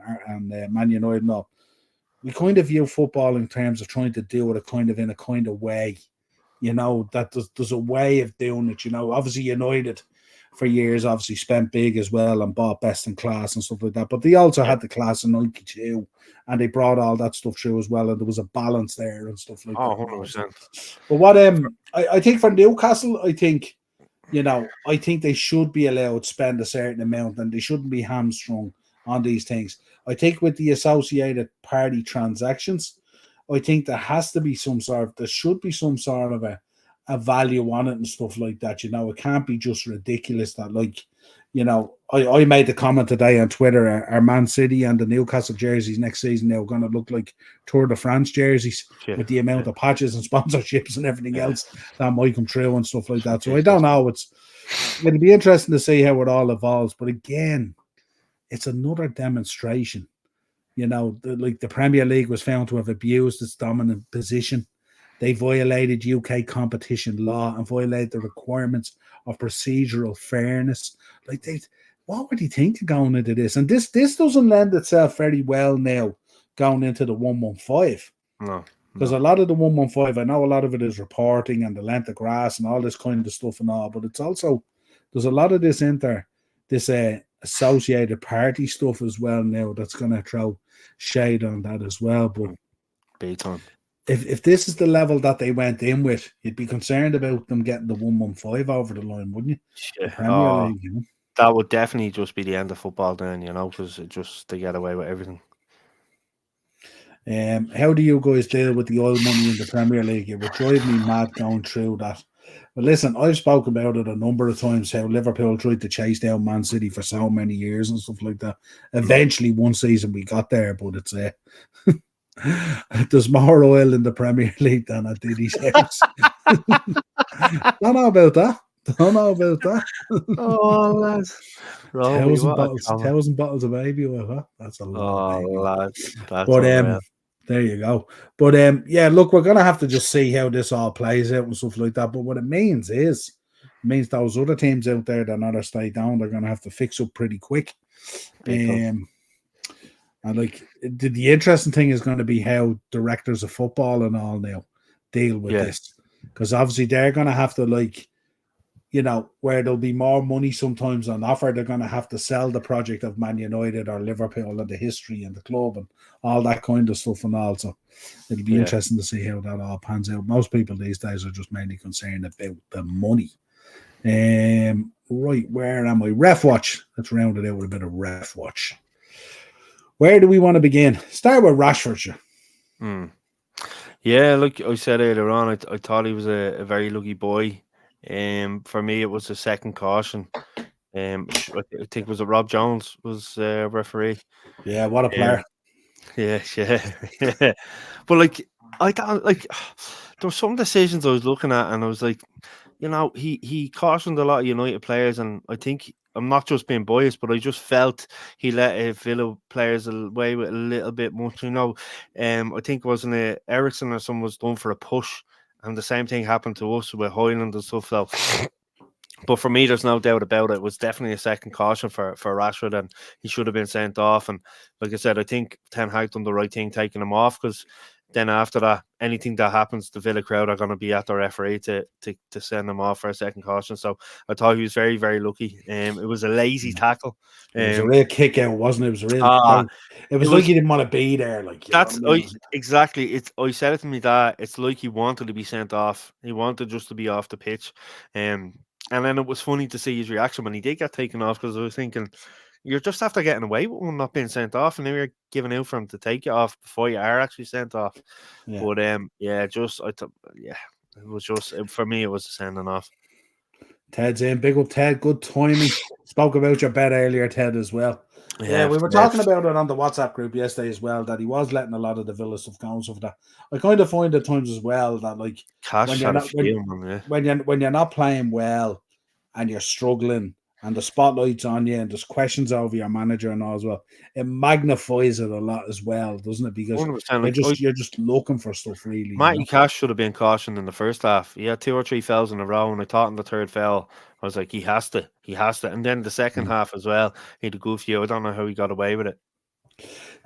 Man United and all, we kind of view football in terms of trying to do it in a kind of way, that there's a way of doing it. Obviously United for years obviously spent big as well and bought best in class and stuff like that. But they also had the class in 92 and they brought all that stuff through as well. And there was a balance there and stuff like that. 100%. But what I think for Newcastle, I think they should be allowed to spend a certain amount and they shouldn't be hamstrung on these things. I think with the associated party transactions, I think there should be some sort of a value on it and stuff like that. It can't be just ridiculous that, I made the comment today on Twitter, our Man City and the Newcastle jerseys next season now are going to look like Tour de France jerseys with the amount of patches and sponsorships and everything else that might come through and stuff like that. So I don't know. It'll be interesting to see how it all evolves. But again, it's another demonstration. The Premier League was found to have abused its dominant position. They violated UK competition law and violated the requirements of procedural fairness. What were they thinking going into this? And this doesn't lend itself very well now going into the 115. No. Because a lot of the 115, I know a lot of it is reporting and the length of grass and all this kind of stuff and all, but it's also, there's a lot of this in there, this associated party stuff as well now that's going to throw shade on that as well. But big time. If this is the level that they went in with, you'd be concerned about them getting the 115 over the line, wouldn't you? Yeah. Premier League, That would definitely just be the end of football then, because they get away with everything. How do you guys deal with the oil money in the Premier League? It would drive me mad going through that. But listen, I've spoken about it a number of times, how Liverpool tried to chase down Man City for so many years and stuff like that. Eventually, one season we got there, but it's there's more oil in the Premier League than at Diddy's house. Don't know about that. Oh, lads. 1,000 bottles of baby oil, huh? That's a lot. Oh, lads. But there you go. But look, we're gonna have to just see how this all plays out and stuff like that. But what it means those other teams out there that are stay down, they're gonna have to fix up pretty quick. And the interesting thing is going to be how directors of football and all now deal with this, because obviously they're going to have to where there'll be more money sometimes on offer, they're going to have to sell the project of Man United or Liverpool and the history and the club and all that kind of stuff and all. So it'll be interesting to see how that all pans out. Most people these days are just mainly concerned about the money. Right, where am I? Ref watch. Let's round it out with a bit of ref watch. Where do we want to begin? Start with Rashford. Yeah, like I said earlier on, I thought he was a very lucky boy. For me, it was a second caution. I think it was Rob Jones was referee. Yeah, what a player. Yeah. But I thought there were some decisions I was looking at, and I was like, he cautioned a lot of United players, and I think I'm not just being biased, but I just felt he let Villa players away with a little bit much. I think wasn't it Ericsson or someone was done for a push, and the same thing happened to us with Hoyland and stuff. So, but for me, there's no doubt about it. It was definitely a second caution for Rashford, and he should have been sent off. And like I said, I think Ten Hag done the right thing taking him off, because then after that, anything that happens, the Villa crowd are going to be at the referee to send him off for a second caution. So I thought he was very, very lucky. It was a lazy tackle. It was a real kick out, wasn't it? It was a real. It was like he didn't want to be there. Exactly. I said it to me that it's like he wanted to be sent off. He wanted just to be off the pitch. And then it was funny to see his reaction when he did get taken off, because I was thinking, you're just after getting away with one not being sent off, and then you're giving out for him to take you off before you are actually sent off. Yeah. But it was just for me, it was a sending off. Ted's in, big up Ted, good timing. Spoke about your bet earlier, Ted, as well. Yeah, we were talking about it on the WhatsApp group yesterday as well, that he was letting a lot of the Villa stuff go and stuff that. I kind of find at times as well that when you're not playing well and you're struggling and the spotlight's on you, and there's questions over your manager and all as well, it magnifies it a lot as well, doesn't it? Because 100%. you're just looking for stuff, really, Matty Cash should have been cautioned in the first half. He had 2 or 3 fouls in a row, and I thought in the third foul, I was like, he has to. And then the second half as well, he had a good few. I don't know how he got away with it.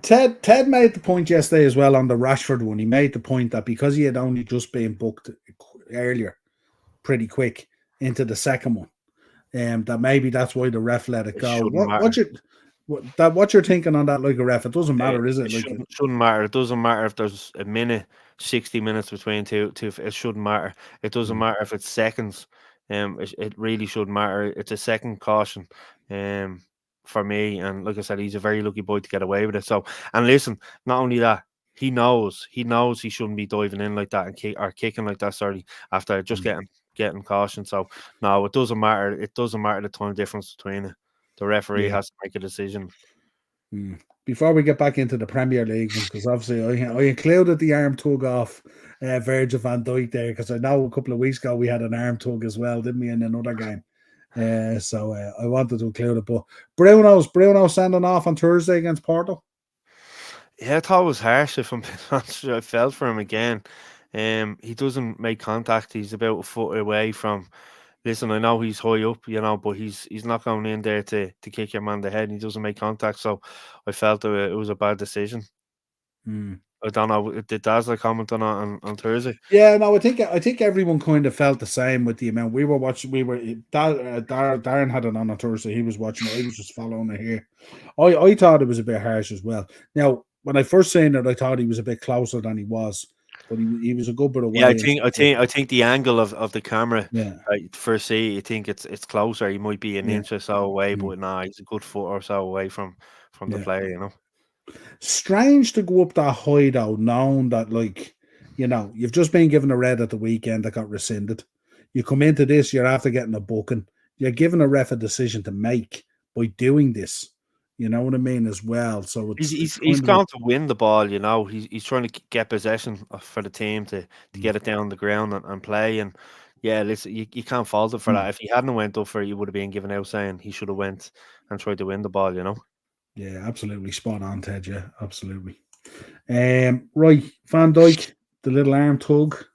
Ted made the point yesterday as well on the Rashford one. He made the point that because he had only just been booked earlier, pretty quick into the second one, that maybe that's why the ref let it go. What you're thinking on that, like a ref? It doesn't matter, is it? Shouldn't matter. It doesn't matter if there's a minute, 60 minutes between two. It shouldn't matter. It doesn't matter if it's seconds. It really shouldn't matter. It's a second caution. For me, and like I said, he's a very lucky boy to get away with it. So, and listen, not only that, he knows he shouldn't be diving in like that and kicking like that. Sorry, after just getting caution. So no, it doesn't matter. It doesn't matter the time difference between it. The referee has to make a decision. Before we get back into the Premier League, because obviously I included the arm tug off Virgil van Dijk there, because I know a couple of weeks ago we had an arm tug as well, didn't we, in another game? So I wanted to include it. But Bruno sending off on Thursday against Porto. Yeah, I thought it was harsh. If I'm honest, I felt for him again. He doesn't make contact. He's about a foot away from. Listen, I know he's high up, but he's not going in there to kick your man in the head. And he doesn't make contact, so I felt it was a bad decision. I don't know. Did Dazzler comment on Thursday? Yeah, no, I think everyone kind of felt the same with the amount we were watching. Darren had it on Thursday. He was watching it. I was just following it here. I thought it was a bit harsh as well. Now, when I first seen it, I thought he was a bit closer than he was, but he was a good bit away. Yeah, I think the angle of the camera. Yeah. First see, you think it's closer. He might be an inch or so away, but nah, he's a good foot or so away from the player. Strange to go up that high though, knowing that you've just been given a red at the weekend that got rescinded. You come into this, you're after getting a booking. You're giving a ref a decision to make by doing this. You know what I mean as well. So he's going to win the ball. He's trying to get possession for the team to get it down the ground and play. And yeah, listen, you can't fault it for that. If he hadn't went up for it, he would have been given out saying he should have went and tried to win the ball. Yeah, absolutely spot on, Ted. Yeah, absolutely. Right, Van Dijk, the little arm tug.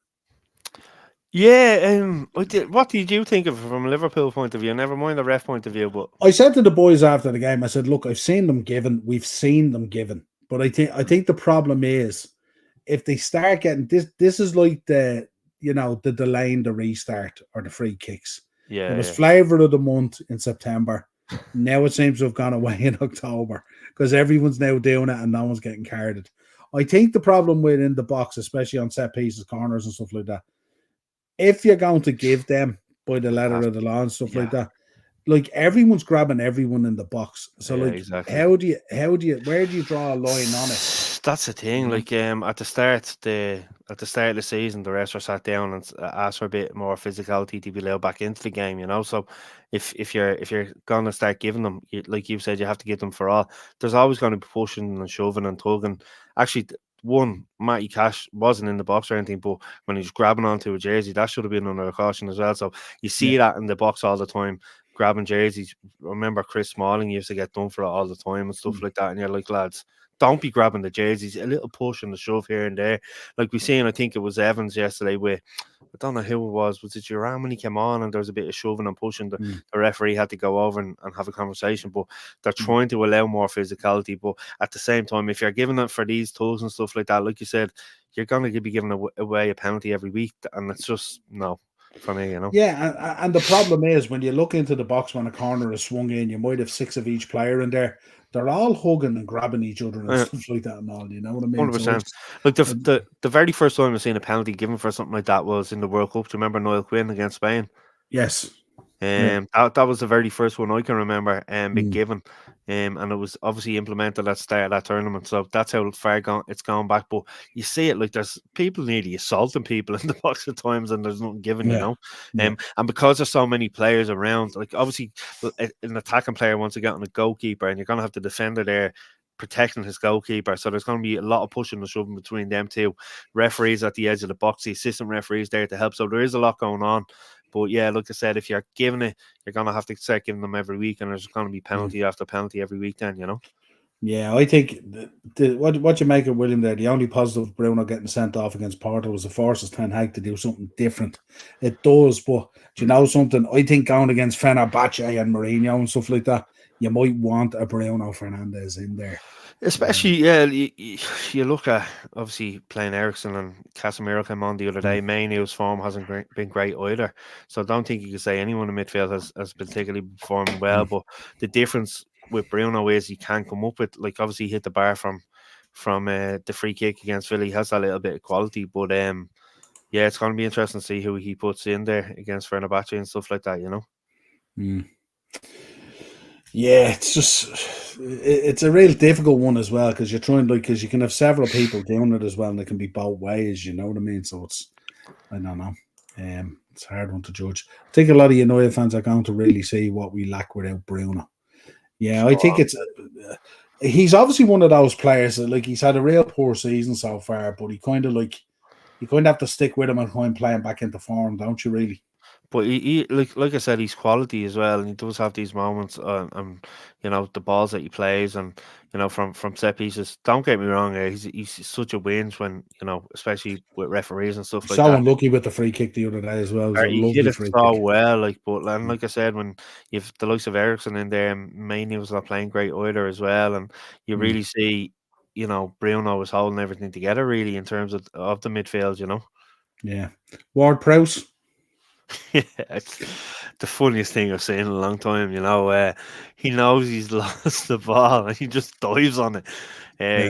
Yeah, what did you think of it from a Liverpool point of view? Never mind the ref point of view, but I said to the boys after the game, I said, "Look, I've seen them given. We've seen them given, but I think the problem is if they start getting this. This is like the delaying the restart or the free kicks. Yeah, it was flavour of the month in September. Now it seems to have gone away in October because everyone's now doing it and no one's getting carded. I think the problem within the box, especially on set pieces, corners and stuff like that, if you're going to give them by the letter of the law and stuff like that, like everyone's grabbing everyone in the box. So exactly. where do you draw a line on it? That's the thing. Like at the start of the season, the refs were sat down and asked for a bit more physicality to be allowed back into the game. So if you're gonna start giving them, like you said, you have to give them for all. There's always going to be pushing and shoving and tugging. Actually, Matty Cash wasn't in the box or anything, but when he's grabbing onto a jersey, that should have been under a caution as well. So you see that in the box all the time, grabbing jerseys. Remember Chris Smalling used to get done for it all the time and stuff like that. And you're like, lads, don't be grabbing the jerseys. A little push and a shove here and there. Like we seen, I think it was Evans yesterday with, I don't know who it was. Was it Duran when he came on and there was a bit of shoving and pushing? The referee had to go over and have a conversation. But they're trying to allow more physicality. But at the same time, if you're giving it for these tools and stuff like that, like you said, you're going to be giving away a penalty every week. And it's just, no. For me, Yeah, and the problem is when you look into the box when a corner is swung in, you might have 6 of each player in there. They're all hugging and grabbing each other and stuff like that and all. You know what I mean? 100%. Like the very first time I've seen a penalty given for something like that was in the World Cup. Do you remember Niall Quinn against Spain? Yes. That was the very first one I can remember being given. And it was obviously implemented at the start of that tournament. So that's how far it's gone back. But you see it like there's people nearly assaulting people in the box at times and there's nothing given, And because there's so many players around, like obviously an attacking player wants to get on a goalkeeper and you're going to have the defender there protecting his goalkeeper. So there's going to be a lot of pushing and shoving between them two. Referees at the edge of the box, the assistant referees there to help. So there is a lot going on. But yeah, like I said, if you're giving it, you're gonna have to start giving them every week, and there's gonna be penalty after penalty every week. Then Yeah, I think what you make of William there, the only positive Bruno getting sent off against Porto was the forces Ten Hag to do something different. It does, but do you know something? I think going against Fenerbahce and Mourinho and stuff like that, you might want a Bruno Fernandes in there. Especially, you look at obviously playing Ericsson and Casemiro came on the other day. Mainu's form hasn't been great either. So I don't think you can say anyone in midfield has particularly performed well. But the difference with Bruno is he can come up with, like, obviously hit the bar from the free kick against Philly. He has that little bit of quality. But yeah, it's going to be interesting to see who he puts in there against Fenerbahce and stuff like that, Yeah, it's a real difficult one as well because you're trying because you can have several people doing it as well, and it can be both ways. You know what I mean? So I don't know. It's a hard one to judge. I think a lot of United fans are going to really see what we lack without Bruno. Yeah, I think he's obviously one of those players that he's had a real poor season so far, but you kind of have to stick with him and kind of play him back into form, don't you? Really. But he like I said, he's quality as well, and he does have these moments, the balls that he plays, and from set pieces. Don't get me wrong, he's such a whinge when especially with referees and stuff like So that. unlucky with the free kick the other day as well. It was a He lovely did it free so kick. well, like I said, when you've the likes of Ericsson in there, Mainly was not playing great either as well, and you really see, Bruno was holding everything together really in terms of the midfield. Yeah, Ward-Prowse. Yeah, it's the funniest thing I've seen in a long time. He knows he's lost the ball and he just dives on it.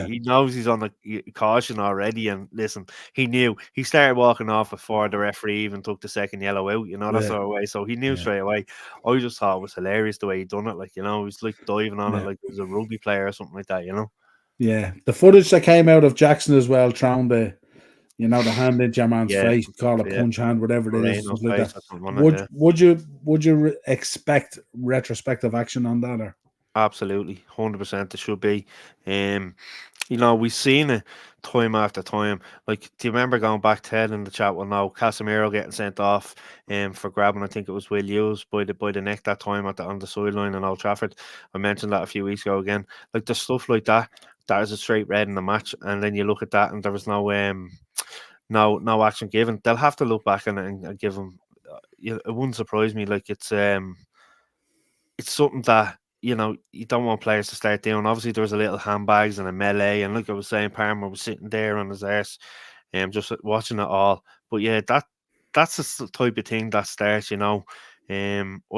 He knows he's on the caution already. And listen, he knew he started walking off before the referee even took the second yellow out. That sort of way. So he knew straight away. I just thought it was hilarious the way he done it. He's like diving on it like he was a rugby player or something like that. Yeah, the footage that came out of Jackson as well, throwing the hand into your man's face, call it punch hand, whatever it is, stuff like that. Would you expect retrospective action on that? Or? Absolutely, 100%. It should be. We've seen it time after time. Like, do you remember going back, Ted, in the chat? Well, no, Casemiro getting sent off for grabbing, I think it was Will Hughes by the neck that time on the sideline in Old Trafford. I mentioned that a few weeks ago again. Like, the stuff like that is a straight red in the match, and then you look at that and there was no action given. They'll have to look back and give them. It wouldn't surprise me. Like, it's something that you don't want players to start doing. Obviously, there was a little handbags and a melee, and like I was saying, Palmer was sitting there on his arse, just watching it all. But yeah, that's the type of thing that starts. I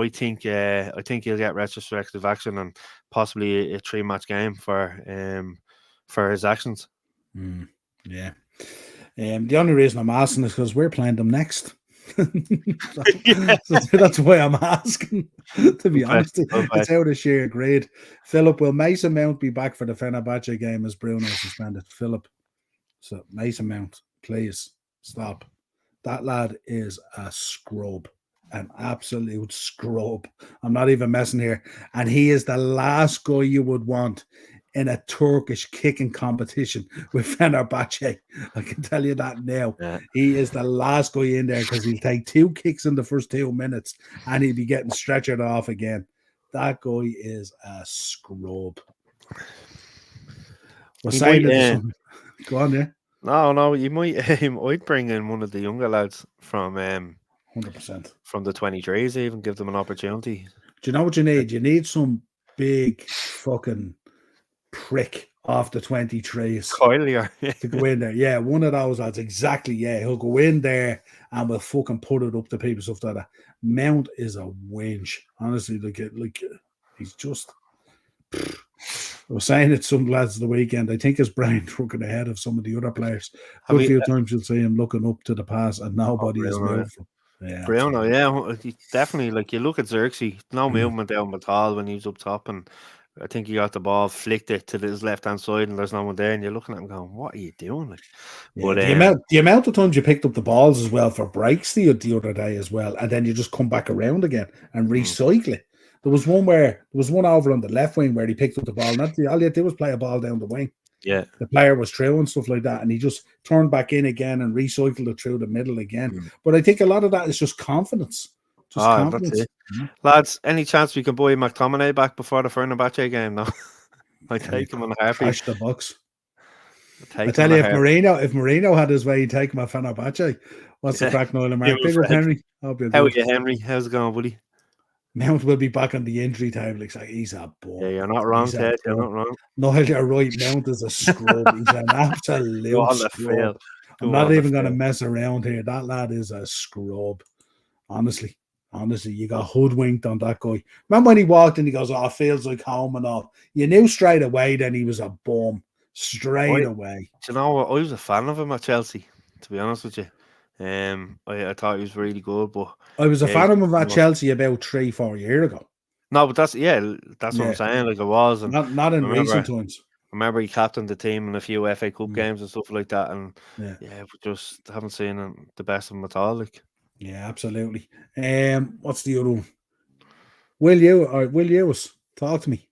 think he'll get retrospective action and possibly a 3-match game for his actions. Yeah. The only reason I'm asking is because we're playing them next. So that's why I'm asking. To be honest, it's out of sheer grade. Philip, will Mason Mount be back for the Fenerbahce game as Bruno suspended? Philip, so Mason Mount, please stop. That lad is a scrub, an absolute scrub. I'm not even messing here, and he is the last guy you would want in a Turkish kicking competition with Fenerbahce. I can tell you that now. Yeah. He is the last guy in there because he'll take 2 kicks in the first 2 minutes and he'll be getting stretchered off again. That guy is a scrub. We're saying it. Go on, yeah. No, you might bring in one of the younger lads from 100% from the 23s, even give them an opportunity. Do you know what you need? You need some big fucking prick off the 23s to go in there. Yeah, one of those lads, exactly. Yeah, he'll go in there and we'll fucking put it up to people, stuff like that. Mount is a winch, honestly. Like he's just. I was saying it some lads the weekend. I think his brain looking ahead of some of the other players. A few times you'll see him looking up to the pass and nobody is moving. Yeah, Bruno, yeah, definitely. Like, you look at Xerxes, no movement down at all when he was up top, and I think he got the ball, flicked it to his left-hand side, and there's no one there, and you're looking at him going, what are you doing? Like, yeah, but the amount of times you picked up the balls as well for breaks the other day as well, and then you just come back around again and recycle it. There was one over on the left wing where he picked up the ball, and all he had to do was play a ball down the wing. Yeah. the player was through and stuff like that, and he just turned back in again and recycled it through the middle again. But I think a lot of that is just confidence. Just That's confidence. it. Lads, any chance we can buy McTominay back before the Fenerbahce game? No, I take him on a heartbeat. Cash the bucks. I tell you, if Mourinho had his way, he'd take him at Fenerbahce. What's the crack, Niall and Mark? Big up, Henry. How are you, Henry? How's it going, buddy? Mount will be back on the injury table. He's a bum. Yeah, you're not wrong, Ted. You're not wrong. No, you're right. Mount is a scrub. He's an absolute scrub. I'm not even going to mess around here. That lad is a scrub. Honestly, you got hoodwinked on that guy. Remember when he walked in, he goes, "Oh, it feels like home and all." You knew straight away then he was a bum. Straight away. Do you know what? I was a fan of him at Chelsea, to be honest with you. I thought he was really good, but I was a fan of him at Chelsea about 3-4 years ago. No, but that's what I'm saying. Like, it was, and not in recent times. I remember he captained the team in a few FA Cup games and stuff like that, and we just haven't seen the best of him at all. Like, yeah, absolutely. What's the other one? Will Lewis, talk to me.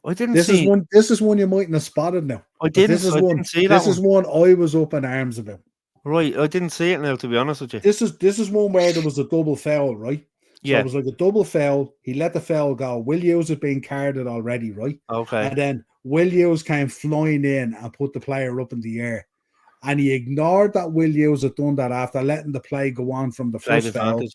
I didn't this see. This is one you mightn't have spotted now. I didn't. This is one I was up in arms about. Right, I didn't see it now, to be honest with you. This is one where there was a double foul, right? So it was like a double foul. He let the foul go. Will Lewis had been carded already, right? Okay. And then Will Lewis came flying in and put the player up in the air. And he ignored that Will Lewis had done that after letting the play go on from the first foul.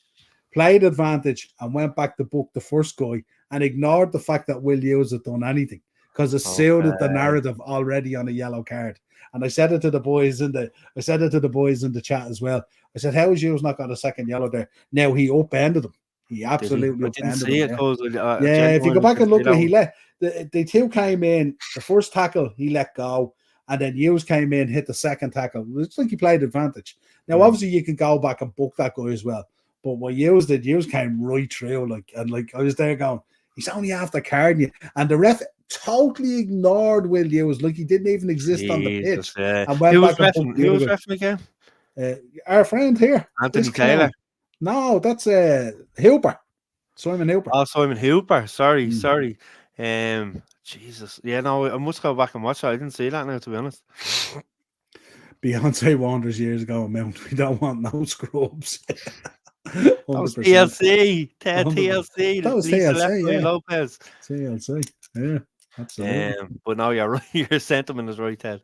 Played advantage and went back to book the first guy and ignored the fact that Will Lewis had done anything because it suited the narrative already on a yellow card. And I said it to the boys in the chat as well. I said, "How is Hughes not got a second yellow there?" Now he upended him. He absolutely upended him. If you go back and look at it, he let the two came in. The first tackle he let go, and then Hughes came in, hit the second tackle. It's like he played advantage. Now, obviously, you can go back and book that guy as well. But what Hughes did, Hughes came right through, I was there going, he's only after carding you. And the ref totally ignored Will Lewis, like he didn't even exist on the pitch. And went back who was reffing again? Our friend here. Anthony Taylor. No, that's Hooper. Simon Hooper. Oh, Simon Hooper. Sorry. Jesus. Yeah, no, I must go back and watch that. I didn't see that now, to be honest. Beyonce Wonders years ago, Mount. We don't want no scrubs. That was TLC. TLC. That was TLC, yeah. Lopez. TLC. Yeah, absolutely. But no, you're right. Your sentiment is right, Ted.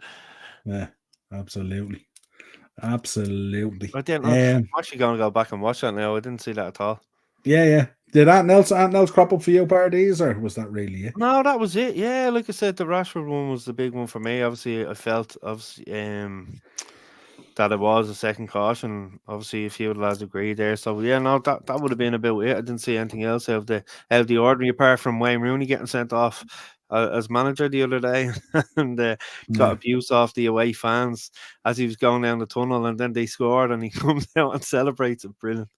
Yeah, absolutely. Absolutely. I didn't know. I'm actually going to go back and watch that now. I didn't see that at all. Yeah. Did Aunt Nels crop up for you, parties, or was that really it? No, that was it. Yeah, like I said, the Rashford one was the big one for me. Obviously, I felt that it was a second caution. Obviously, a few of the lads agreed there. So yeah, no, that would have been about it. I didn't see anything else out of the ordinary, apart from Wayne Rooney getting sent off as manager the other day and got abuse off the away fans as he was going down the tunnel, and then they scored and he comes out and celebrates it. Brilliant.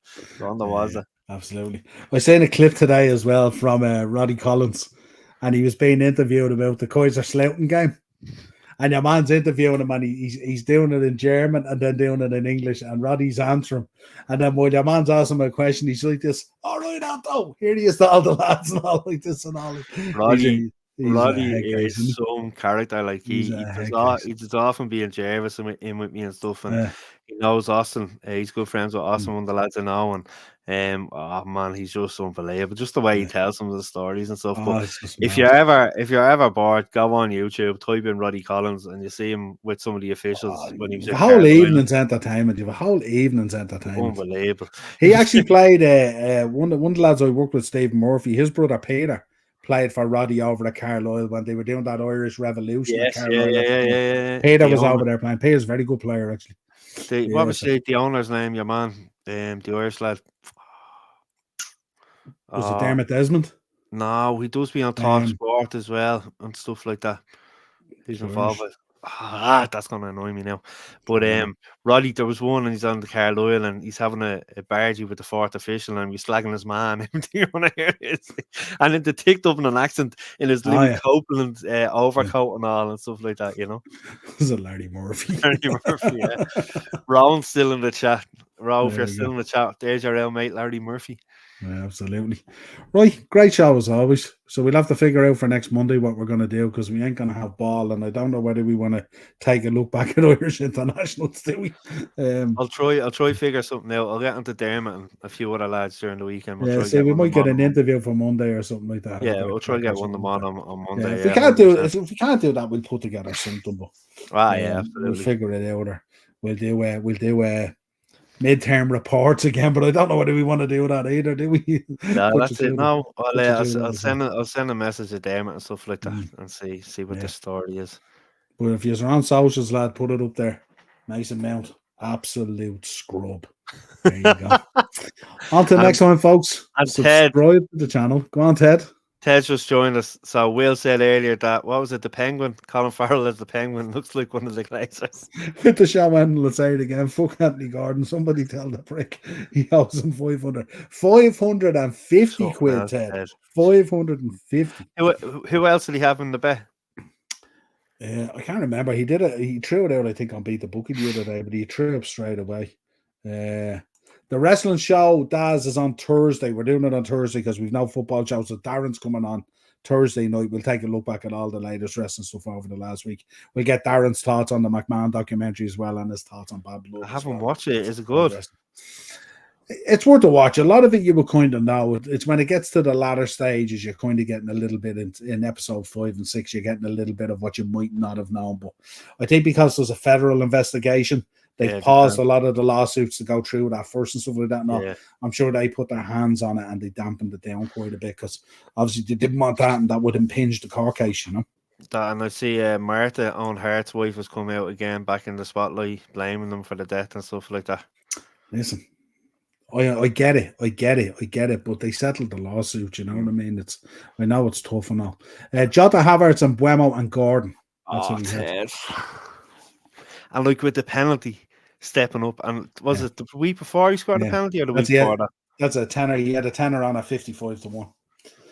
Ronda was it. Absolutely. I seen a clip today as well from Roddy Collins, and he was being interviewed about the Kaiserslautern game. And your man's interviewing him, and he's doing it in German and then doing it in English, and Roddy's answering. And then when your man's asking him a question, he's like this, "All right, Anto, here he is to all the lads," and all like this and all. Roddy is some character. Like he does often be in Jervis in with me and stuff, and he knows Austin. He's good friends with Austin, one of the lads I know, and oh man, he's just unbelievable. Just the way he tells some of the stories and stuff. But if you're ever bored, go on YouTube, type in Roddy Collins, and you see him with some of the officials when he was. The whole evening's entertainment. You have a whole evening's entertainment. Unbelievable. He actually played one of the lads I worked with, Stephen Murphy. His brother Peter played for Roddy over at Carlisle when they were doing that Irish Revolution. Yes, Peter was over there playing. Peter's a very good player, actually. What was the owner's name, your man? The Irish lad. Was it Dermot Desmond? No, he does be on Talk Sport as well and stuff like that. He's involved with. That's gonna annoy me now. But Roddy, there was one, and he's on the Carlisle, and he's having a bargee with the fourth official, and he's slagging his man. And then they ticked up in an accent in his Louis Copeland overcoat and all and stuff like that. You know, this is a Larry Murphy. Yeah. Rowan's still in the chat. If you're still in the chat, there's your real mate Larry Murphy. Yeah, absolutely. Right, great show as always. So we'll have to figure out for next Monday what we're going to do because we ain't going to have ball, and I don't know whether we want to take a look back at Irish internationals, do we? I'll try figure something out. I'll get onto Dermot and a few other lads during the weekend. We'll Yeah, try see, get we one of might them get on. an interview for Monday or something like that. Yeah, we'll try to get one of them on Yeah, Monday. if Yeah, we can't do 100%. if we can't do that, we'll put together something. But Yeah, we'll absolutely. figure it out. Or we'll do midterm reports again. But I don't know whether we want to do that either, do we? No, that's it. No, I'll But send a message to Dermot and stuff like that, and see what the story is. But if you're on socials, lad, put it up there. Mason Mount, absolute scrub. There you go. On to the next one, folks. And subscribe to the channel. Go on, Ted. Ted just joined us. So Will said earlier that, what was it, the Penguin? Colin Farrell as the Penguin looks like one of the Glazers. With the show end, let's say it again. Fuck Anthony Gordon. Somebody tell the prick he owes him 500. 550 quid, Ted. 550. Who else did he have in the bet? I can't remember. He did it. He threw it out, I think, on Beat the Bookie the other day, but he threw it straight away. The wrestling show, Daz, is on Thursday. We're doing it on Thursday because we've no football show. So Darren's coming on Thursday night. We'll take a look back at all the latest wrestling stuff over the last week. We'll get Darren's thoughts on the McMahon documentary as well and his thoughts on Bad Blood. I haven't watched it. Is it good? It's worth a watch. A lot of it you will kind of know. It's when it gets to the latter stages, you're kind of getting a little bit in episode 5 and 6, you're getting a little bit of what you might not have known. But I think because there's a federal investigation, they paused a lot of the lawsuits to go through that first and stuff like that. No, I'm sure they put their hands on it and they dampened it down quite a bit because obviously they didn't want that and that would impinge the court case, you know. And I see Martha, Owen Hart's wife, has come out again back in the spotlight, blaming them for the death and stuff like that. Listen, I get it, but they settled the lawsuit, you know what I mean? I know it's tough and all. Jota, Havertz and Buemo and Gordon. That's what he had. And like with the penalty stepping up, and was it the week before he scored the penalty or the week before that? That's a tenner. He had a tenner on a 55-1.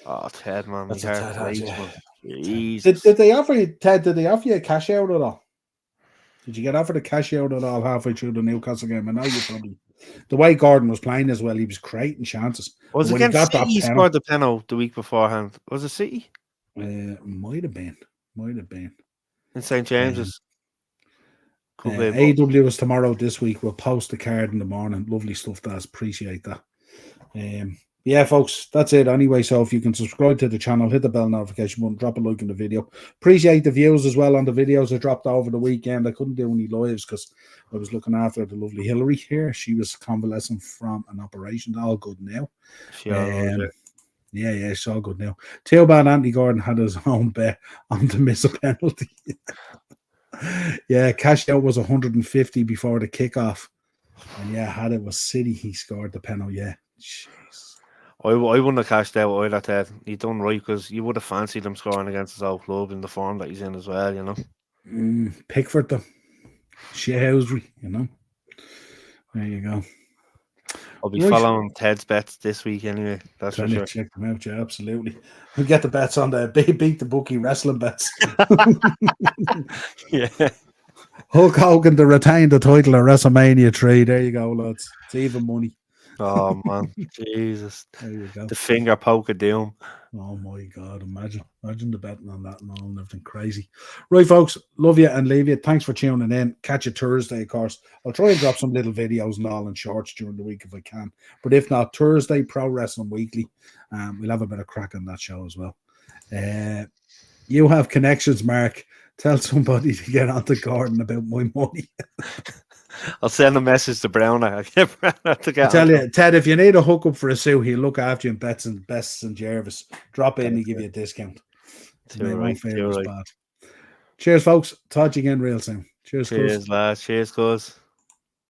Oh, Ted, man. That's a Ted. Did they offer you, Ted? Did they offer you a cash out at all? Did you get offered a cash out at all halfway through the Newcastle game? I know you probably. The way Gordon was playing as well, he was creating chances. Was it against City he scored the penalty the week beforehand? Was it City? Might have been. In St. James's. AW is tomorrow this week. We'll post the card in the morning. Lovely stuff, Daz. Appreciate that. Yeah, folks, that's it anyway. So if you can subscribe to the channel, hit the bell notification button, drop a like in the video. Appreciate the views as well on the videos I dropped over the weekend. I couldn't do any lives because I was looking after the lovely Hillary here. She was convalescing from an operation. All good now. Yeah, it's all good now. Too bad Anthony Gordon had his own bet on to miss a penalty. Yeah, cash out was 150 before the kickoff. And yeah, had it was City, he scored the penalty. Yeah. Jeez. I wouldn't have cashed out either, Ted. He done right because you would have fancied him scoring against his old club in the form that he's in as well, you know. Pickford, though. Shehousery, you know. There you go. I'll be following Ted's bets this week anyway. That's for sure. Check them out, yeah, absolutely. We'll get the bets on the beat the bookie wrestling bets. Yeah. Hulk Hogan to retain the title of WrestleMania 3. There you go, lads. It's even money. Oh man, Jesus! There you go. The finger poke of doom. Oh my God! Imagine the betting on that and all and everything crazy. Right, folks, love you and leave you. Thanks for tuning in. Catch you Thursday, of course. I'll try and drop some little videos and all in shorts during the week if I can. But if not, Thursday, Pro Wrestling Weekly. We'll have a bit of crack on that show as well. You have connections, Mark. Tell somebody to get on to Gordon about my money. I'll send a message to Browner. I'll get Browner to get. I tell you, Ted, if you need a hookup for a suit, he'll look after you in Bests and Jervis. Drop in, he'll give you a discount. Too right. Bad. Cheers, folks. Talk to you again real soon. Cheers, lads. Cheers, cuz.